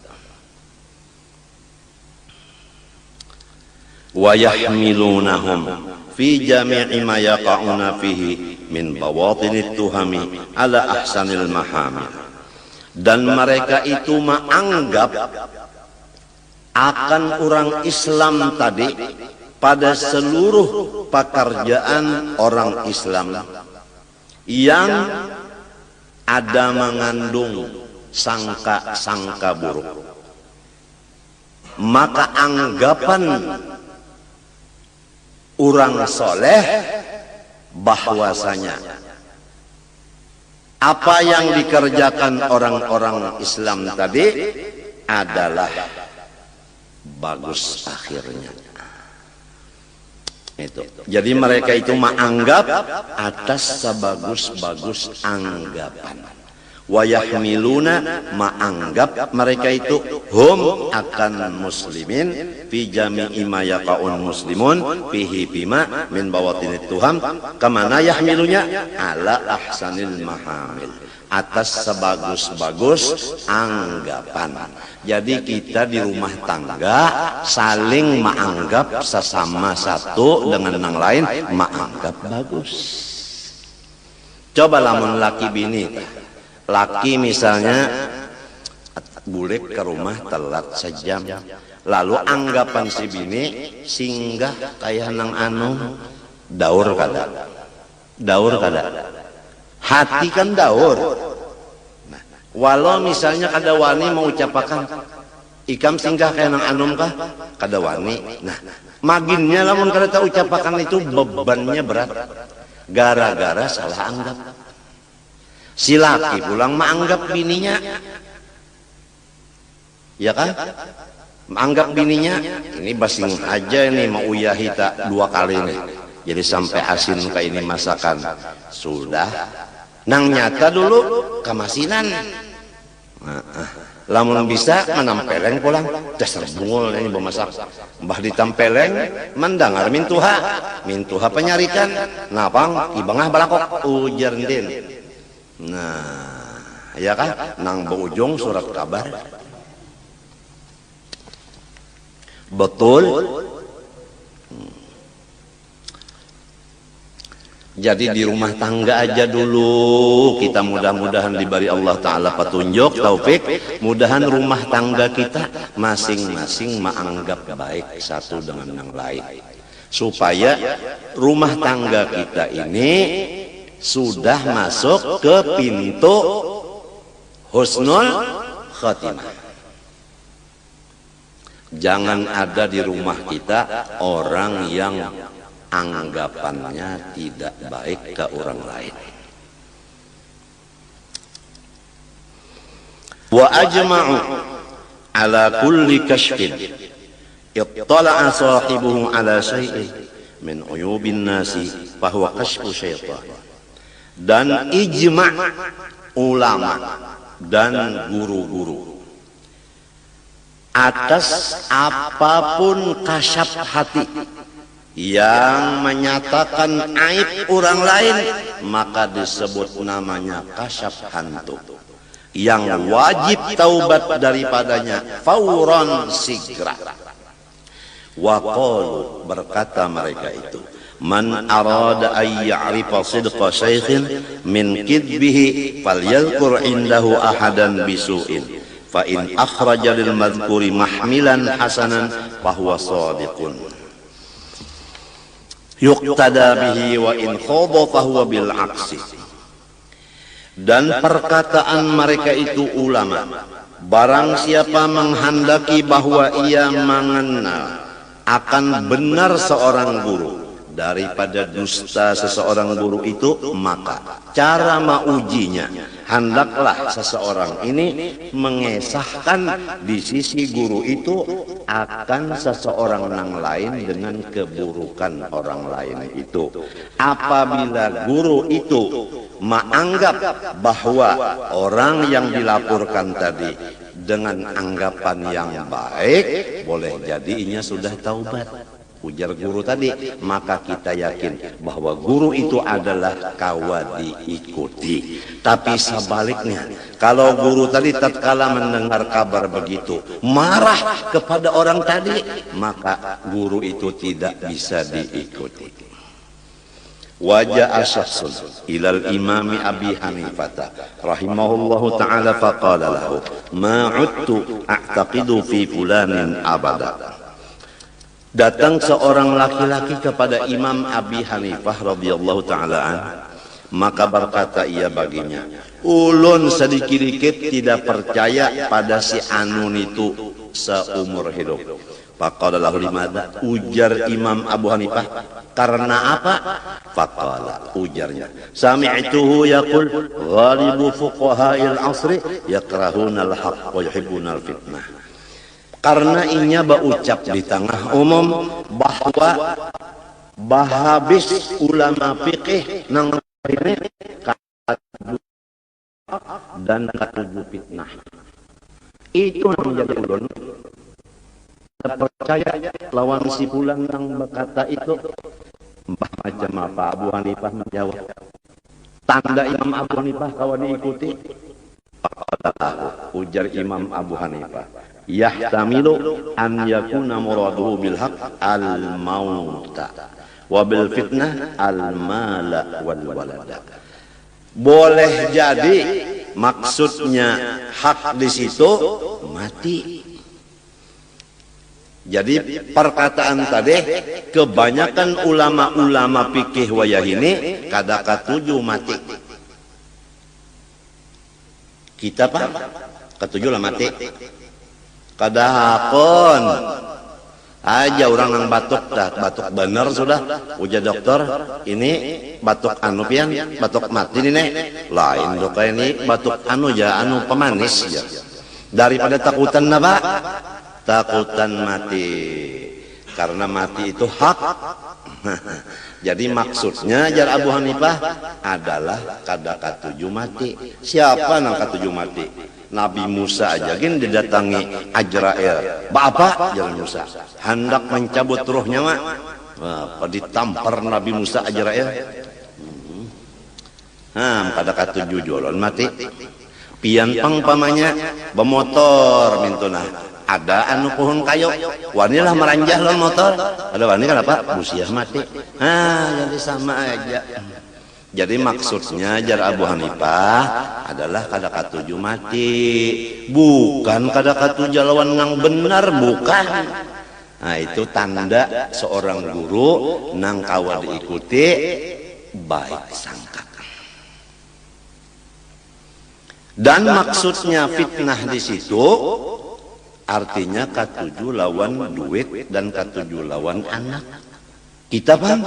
Wa yahmilunahum fi jami'i ma yaqa'una fihi min bawatinit tuhami ala ahsanil mahamil. Dan mereka itu menganggap akan orang Islam tadi pada seluruh pekerjaan orang Islam yang ada mengandung sangka-sangka buruk, maka anggapan orang soleh bahwasanya apa yang dikerjakan orang-orang Islam tadi adalah bagus akhirnya. Itu. Jadi mereka itu menganggap atas sebagus-bagus anggapan. Wa yahmiluna, menganggap mereka itu hum akan muslimin fi jami'i ma yaqa'un muslimun fihi bima min bawatinit tuham, kemana yahmilunya ala ahsanil mahamil, atas sebagus-bagus anggapan. Jadi kita di rumah tangga saling menganggap sesama satu dengan yang lain menganggap bagus. Coba lamun laki bini, laki misalnya bulik ke rumah telat sejam, lalu anggapan si bini singgah kayak nang anu daur kada, hati kan daur. Nah, walau misalnya kada wani mau ucapakan ikam singgah kayak nang anum kah kada wani. Nah, maginnya lamun kada tahu ucapakan itu bebannya berat gara-gara salah anggap. Si laki pulang menganggap bininya, ya kan? Menganggap bininya ini basing aja nih mau uyahi tak 2 kali nih. Jadi sampai asin kayak ini masakan. Sudah. Nang nyata dulu kamasinan. Lamun bisa menampeleng pulang. Dasar bungul ini bemasak. Mbah ditampeleng mendengar mintuha penyarikan. Napang ibangah balakok ujar din. Nah, ya kan? Nang berujung surat kabar. Betul. Jadi di rumah tangga aja dulu kita mudah-mudahan diberi Allah Ta'ala petunjuk, taufik. Mudahan rumah tangga kita masing-masing menganggap baik satu dengan yang lain. Supaya rumah tangga kita ini sudah masuk ke pintu husnul khatimah. Jangan ada di rumah kita orang yang anggapannya tidak baik ke orang lain. Wa ajma'u ala kulli kashfin ittala'a sahibuhu ala syai'in min uyubin nasi fahuwa kashfu syaitan. Dan ijma' ulama dan guru-guru atas apapun kasyaf hati yang menyatakan aib orang lain, maka disebut namanya kasyaf hantu yang wajib taubat daripadanya fauran sigra. Wa qalu, berkata mereka itu, man arada ay ya'rifa sidqa syaikhin min kidbihi falyadhkur indahu ahadan bisu'in fa in akhraja lil madhkuri mahmilan hasanan fahuwa shadiqun yuqtada bihi wa in khadha fahuwa bil aksi. Dan perkataan mereka itu ulama, barang siapa menghendaki bahwa ia mengenal akan benar seorang guru daripada dusta seseorang guru itu, maka cara maujinya hendaklah seseorang ini mengesahkan di sisi guru itu akan seseorang yang lain dengan keburukan orang lain itu. Apabila guru itu menganggap bahwa orang yang dilaporkan tadi dengan anggapan yang baik, boleh jadi inya sudah taubat, ujar guru tadi, maka kita yakin bahwa guru itu adalah kawa diikuti. Tapi sebaliknya, kalau guru tadi tatkala mendengar kabar begitu marah kepada orang tadi, maka guru itu tidak bisa diikuti. Waja'a syakhsun ilal imami Abi Hanifah rahimahullahu ta'ala faqala lahu ma 'udtu a'taqidu fi fulanin abada. Datang seorang laki-laki kepada Imam Abi Hanifah radhiyallahu ta'ala an, maka berkata ia baginya, ulun sedikit-dikit tidak percaya pada si Anun itu seumur hidup. Faqala lahu limadha, ujar Imam Abu Hanifah, karena apa? Faqala, ujarnya, sami'tuhu yaqul ghalibu fuqaha'il asri yakrahuna al-haqq wa yuhibbuna al-fitnah. Karena inya berucap di tengah umum bahwa habis ulama fikih nang ini dan katuju fitnah. Itu yang menjadi ulun percaya lawan si pulang yang berkata itu. Mbah macam apa? Abu Hanifah menjawab, tanda Imam Abu Hanifah kawan diikuti. Ujar Imam Abu Hanifah, yahtamilu an yakuna muraduhu bil haq al mauta wa bil fitnah al mala wal walada. Boleh jadi maksudnya hak di situ mati. Jadi perkataan tadi kebanyakan ulama-ulama fikih wayah ini kada katuju mati. Kita pak ketujuh lah mati. Kada hakon aja orang nang batuk dah, batuk bener sudah. Ujar dokter, ini batuk anu pian, batuk mati ini nih. Lain dok ini batuk anu ya, anu pemanis ya. Daripada takutan apa? Takutan mati. Karena mati itu hak. Jadi maksudnya jar Abu Hanifah adalah kada katuju mati. Siapa nang katuju mati? Nabi Musa aja gin didatangi Ajrail. Bapak jar Musa hendak mencabut ruhnya mak. Apa ditampar Nabi Musa Ajrail? Kada katuju jolon mati. Pian pang pamanya bemotor mintuna. Ada anu pohon kayu, wanilah meranjah lon motor. Ada wani kan apa? Busiah mati. Jadi sama aja. Jadi maksudnya jar Abu Hanifah adalah kada katuju mati, bukan kada katuju lawan nang benar, bukan. Nah itu tanda seorang guru nang kawa diikuti baik sangka. Dan maksudnya fitnah di situ artinya katuju lawan duit dan katuju lawan anak. Kita paham?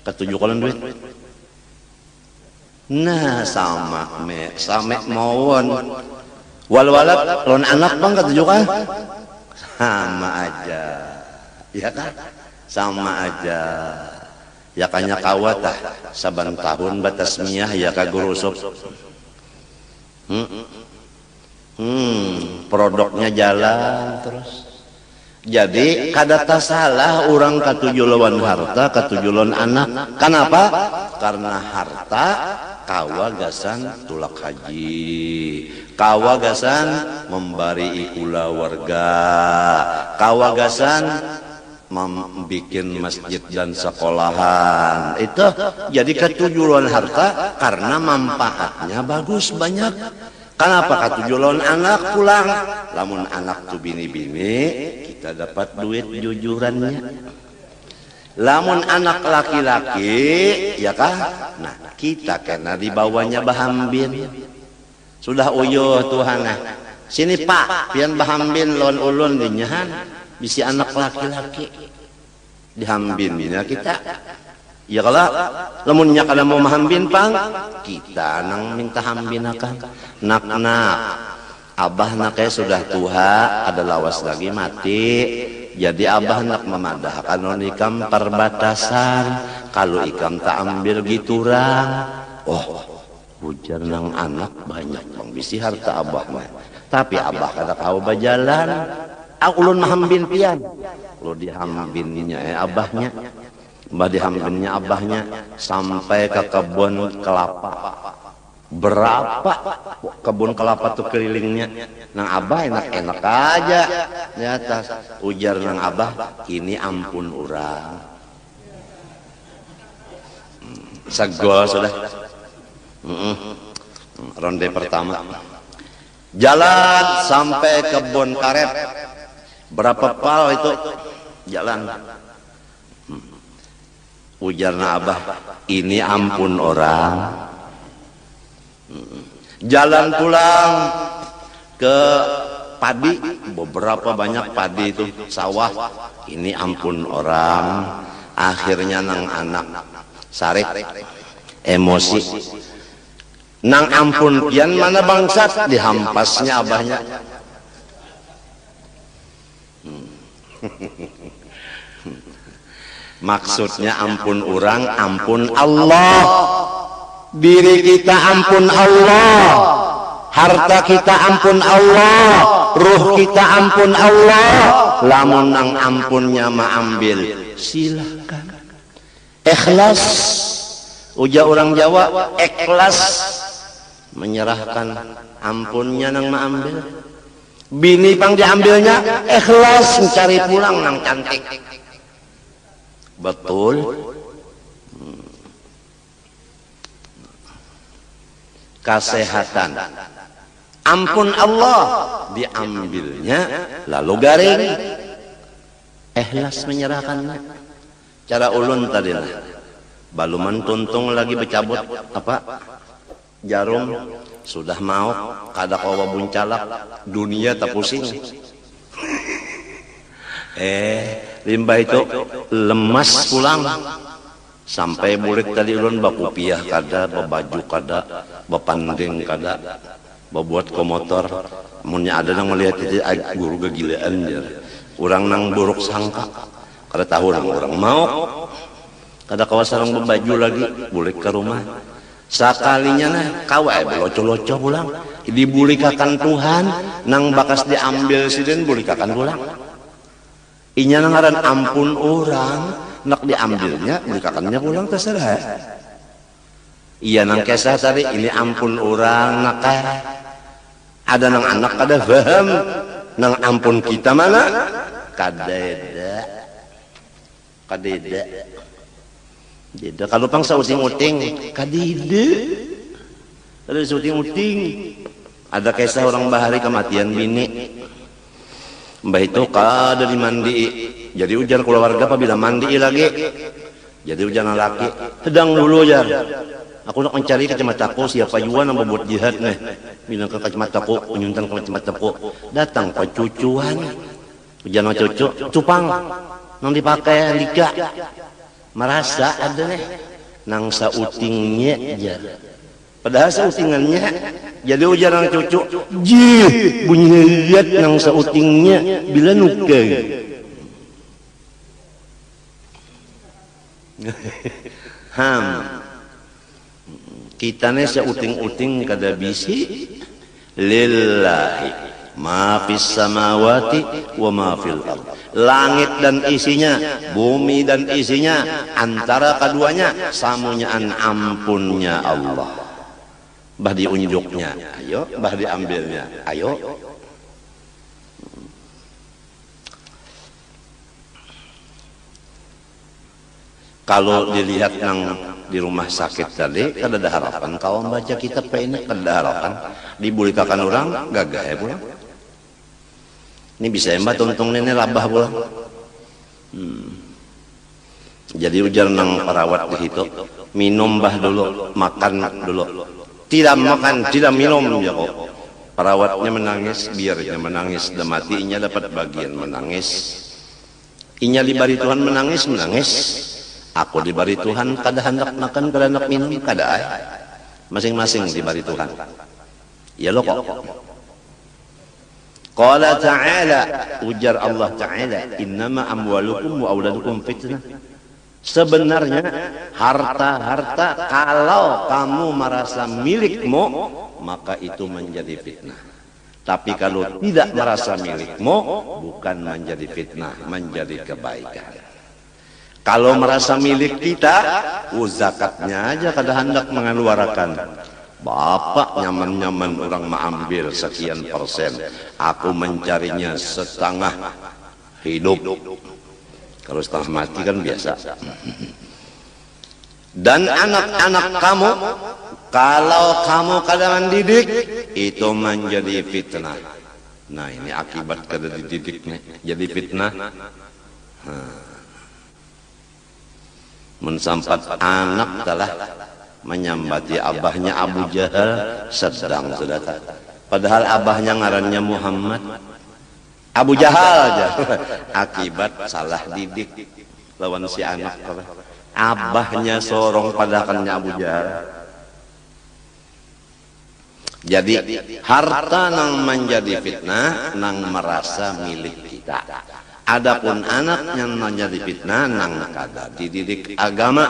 Katuju lawan duit. Nah sama mawon. Wal-walad lawan anak bang katuju kan? Sama aja. Ya kan? Sama aja. Ya kanya kawatah saban tahun batas miyah ya kagurusop. Produknya jalan terus. Jadi kada salah orang katuju lawan harta, katuju lawan anak. Kenapa? Karena harta kawagasan tulak haji, kawagasan membari ikula warga, kawagasan membikin masjid dan sekolahan. Itu jadi katuju lawan harta karena manfaatnya bagus banyak. Kenapa katuju lawan anak pulang? Lamun anak tu bini-bini, kita dapat duit jujurannya. Lamun anak laki-laki, ya kah? Nah, kita kena dibawanya bahambin. Sudah uyuh Tuhan. Sini Pak, pian bahambin lawan ulun dinyahan. Bisi anak laki-laki. Dihambinnya kita. Ya kalau lamunnya kada mau mahambin pang, kita nang minta hambin akan. Nak abah naknya sudah tua, ada lawas lagi mati. Jadi abah nak memadahkan on ikam perbatasan. Kalau ikam tak ambil giturang, hujan nang anak banyak bang bisi harta abah mah. Tapi abah kada kau bajalan. Ulun mahambin pian. Lo dihambinnya abahnya. Mbah dihambinnya abahnya sampai ke kebun kelapa. Berapa kebun kelapa tuh kelilingnya? Nang abah enak-enak aja di atas. Ujar nang abah, ini ampun urang. Segol sudah. Ronde pertama. Jalan sampai kebun karet. Berapa pal itu jalan? Ujarna abah, ini ampun orang. Jalan pulang ke padi, beberapa banyak padi itu sawah. Ini ampun orang. Akhirnya nang anak sarik emosi. Nang ampun pian mana bangsat, dihampasnya abahnya. Maksudnya ampun orang, ampun Allah. Diri kita ampun Allah, harta kita ampun Allah, ruh kita ampun Allah. Lamun nang ampunnya ma ambil, silakan. Ikhlas. Ujar orang Jawa, ikhlas menyerahkan ampunnya nang maambil. Bini pang diambilnya, ikhlas mencari pulang nang cantik. Betul. Kesehatan, ampun Allah diambilnya, lalu garing. Ikhlas menyerahkannya. Cara ulun tadi lah. Baluman tuntung lagi bercabut apa jarum, sudah mau kada kawa buncalak, dunia tak pusing. Limbah itu lemas pulang. Sampai bulik tadi ulun bakupiah kada, babaju kada, bapanding kada, babuat komotor. Munnya ada nang melihat itu guru kegilaan dia. Urang nang buruk sangka, kada tahu nang orang mau. Kada kawa sareng bebaju lagi, bulik ke rumah. Sakalinya nah kawa beloco-loco pulang. Dibulikakan Tuhan, nang bakas diambil sidin bulikakan pulang. Inya nang ngaran ampun orang, nak diambilnya bulikakannya pulang terserah. Iya nang kesah tadi ini ampun orang nak ada nang anak kada paham, nang ampun kita mana? Kadeda. Dida kalau pang sa uting-uting kadide. Ada uting-uting. Ada kisah orang bahari kematian bini. Mbah itu kada dimandi. Jadi ujar keluarga apabila mandi lagi. Jadi ujar laki, sedang dulu ujar. Aku nak mencari kacamataku siapa jua yang membuat jihad nih. Bilang ke kacamataku, penyuntan ke kacamataku. Datang pecucuan. Ujar cucu, cupang. Nang dipakai liga. Merasa ada nih nang sautingnya aja. Padahal sautingannya jadi ujar nang cucu, jih bunyi lihat nang sautingnya bila nuke. Kita nih sauting-uting kada bisi lillahi ma fis samawati wa ma fil ardh. Langit dan isinya, bumi dan isinya, antara keduanya samunyaan ampunnya Allah. Bah diunjuknya, ayo, bah diambilnya, ayo. Kalau dilihat yang di rumah sakit tadi, kada ada harapan. Kawan baca kitab ini kada ada harapan. Dibulikakan orang, gagah ya pulang. Ini bisa mbak tuntung nenek labah pulang. Jadi ujar nang perawat di situ, minum bah dulu, makan dulu. Tidak makan, tidak minum ya kok. Perawatnya menangis, biarnya menangis, dan matinya dapat bagian menangis. Inya dibari Tuhan menangis. Aku dibari Tuhan kada hendak makan, kada hendak minum, kada. Masing-masing dibari Tuhan. Ya lo kok. Qala ta'ala, ujar Allah Ta'ala, innama amwalukum wa auladukum fitnah. Sebenarnya harta-harta kalau kamu merasa milikmu, maka itu menjadi fitnah. Tapi kalau tidak merasa milikmu, bukan menjadi fitnah, menjadi kebaikan. Kalau merasa milik kita, zakatnya aja kada hendak mengeluarkan. Bapak nyaman-nyaman orang mengambil sekian persen, aku mencarinya setengah hidup. Kalau setengah mati kan biasa. Dan anak-anak kamu, kalau kamu kada mendidik, itu menjadi fitnah. Nah ini akibat kada dididik nih, jadi fitnah. Mensampat anak telah menyambati abahnya Abu Jahal sedang sudah. Padahal abahnya ngarannya Muhammad. Abu Jahal aja. Akibat salah didik lawan si anak. Abahnya sorong padahalnya Abu Jahal. Jadi harta nang menjadi fitnah nang merasa milik kita. Adapun anak yang menjadi fitnah nang kada dididik agama.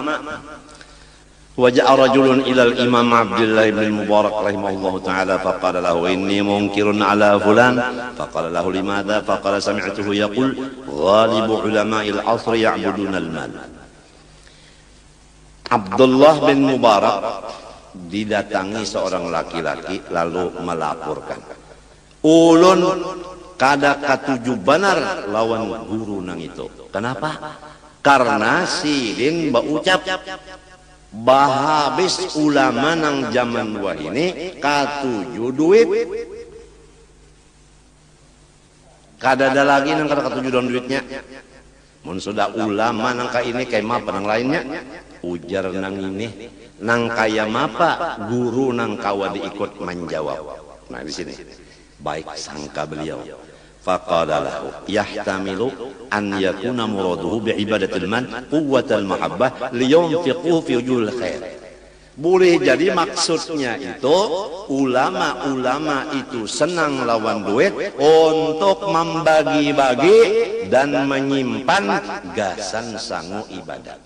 وجاء رجل إلى الإمام عبد الله بن المبارك رحمه الله تعالى فقال له إني منكر على فلان فقال له لماذا فقال سمعته يقول غالب علماء العصر يعبدون المال. Abdullah bin Mubarak didatangi seorang laki-laki lalu melaporkan, ulun kada katuju benar lawan guru nang itu. Kenapa? Karena sidin baucap bahabis ulama nang zaman wah ini katuju duit. Kada ada lagi nang kada katuju don duitnya. Mun sudah ulama nang ka ini kayak apa nang lainnya? Ujar nang ini nang kaya mapa guru nang kawa diikut menjawab. Nah di sini baik sangka beliau. Faqala lahu yahtamilu an yakuna muraduhu bi ibadatil man quwwatal mahabbah liyunfiqu fi wujuhil khair. Boleh jadi maksudnya itu ulama-ulama itu senang lawan duit untuk membagi-bagi dan menyimpan gasan sangu ibadah.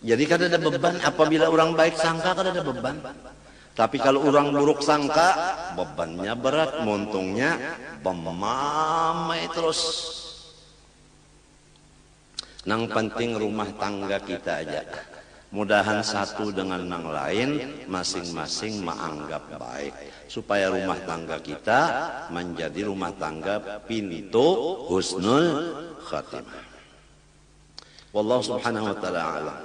Jadi kada ada beban apabila orang baik sangka kada ada beban. Tapi kalau orang buruk sangka bebannya berat, montongnya bemamai terus. Nang penting rumah tangga kita aja. Mudahan satu dengan nang lain masing-masing menganggap baik. Supaya rumah tangga kita menjadi rumah tangga pintu husnul khatimah. Wallahu subhanahu wa ta'ala alam.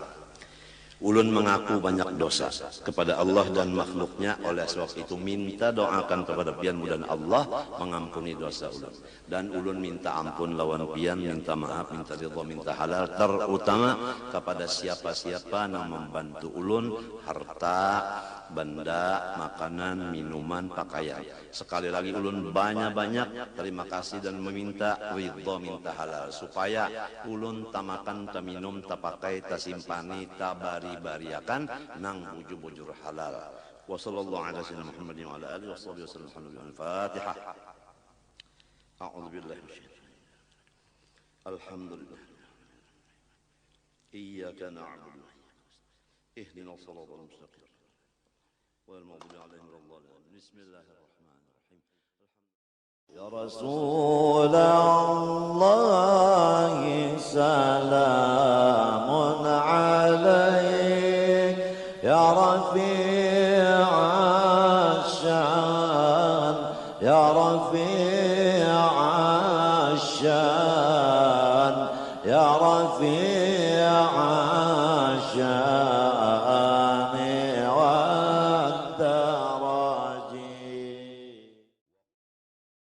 Ulun mengaku banyak dosa kepada Allah dan makhluknya, oleh sebab itu minta doakan kepada pian mudah Allah mengampuni dosa ulun. Dan ulun minta ampun lawan pian, minta maaf, minta ridha, minta halal, terutama kepada siapa-siapa yang membantu ulun harta, benda, makanan, minuman, pakaian. Sekali lagi ulun banyak-banyak terima kasih dan meminta ridha, minta halal supaya ulun tamakan, taminum, tapakai, tasimpani, tabari-bariakan nang bujur-bujur halal. Wa sallallahu ala sayyidina Muhammadin wa ala alihi wa sahbihi wasallam. Al-Fatihah. A'udzu billahi minasyaitonir rajim. Alhamdulillah. Iyyaka na'budu wa iyyaka nasta'in. Ihdinas siratal mustaqim. والمغضوب عليهم ولا الضالين. بسم الله الرحمن الرحيم. يا رسول الله سلام عليك يا رفيع الشان يا رفيع الشان يا رفيع الشان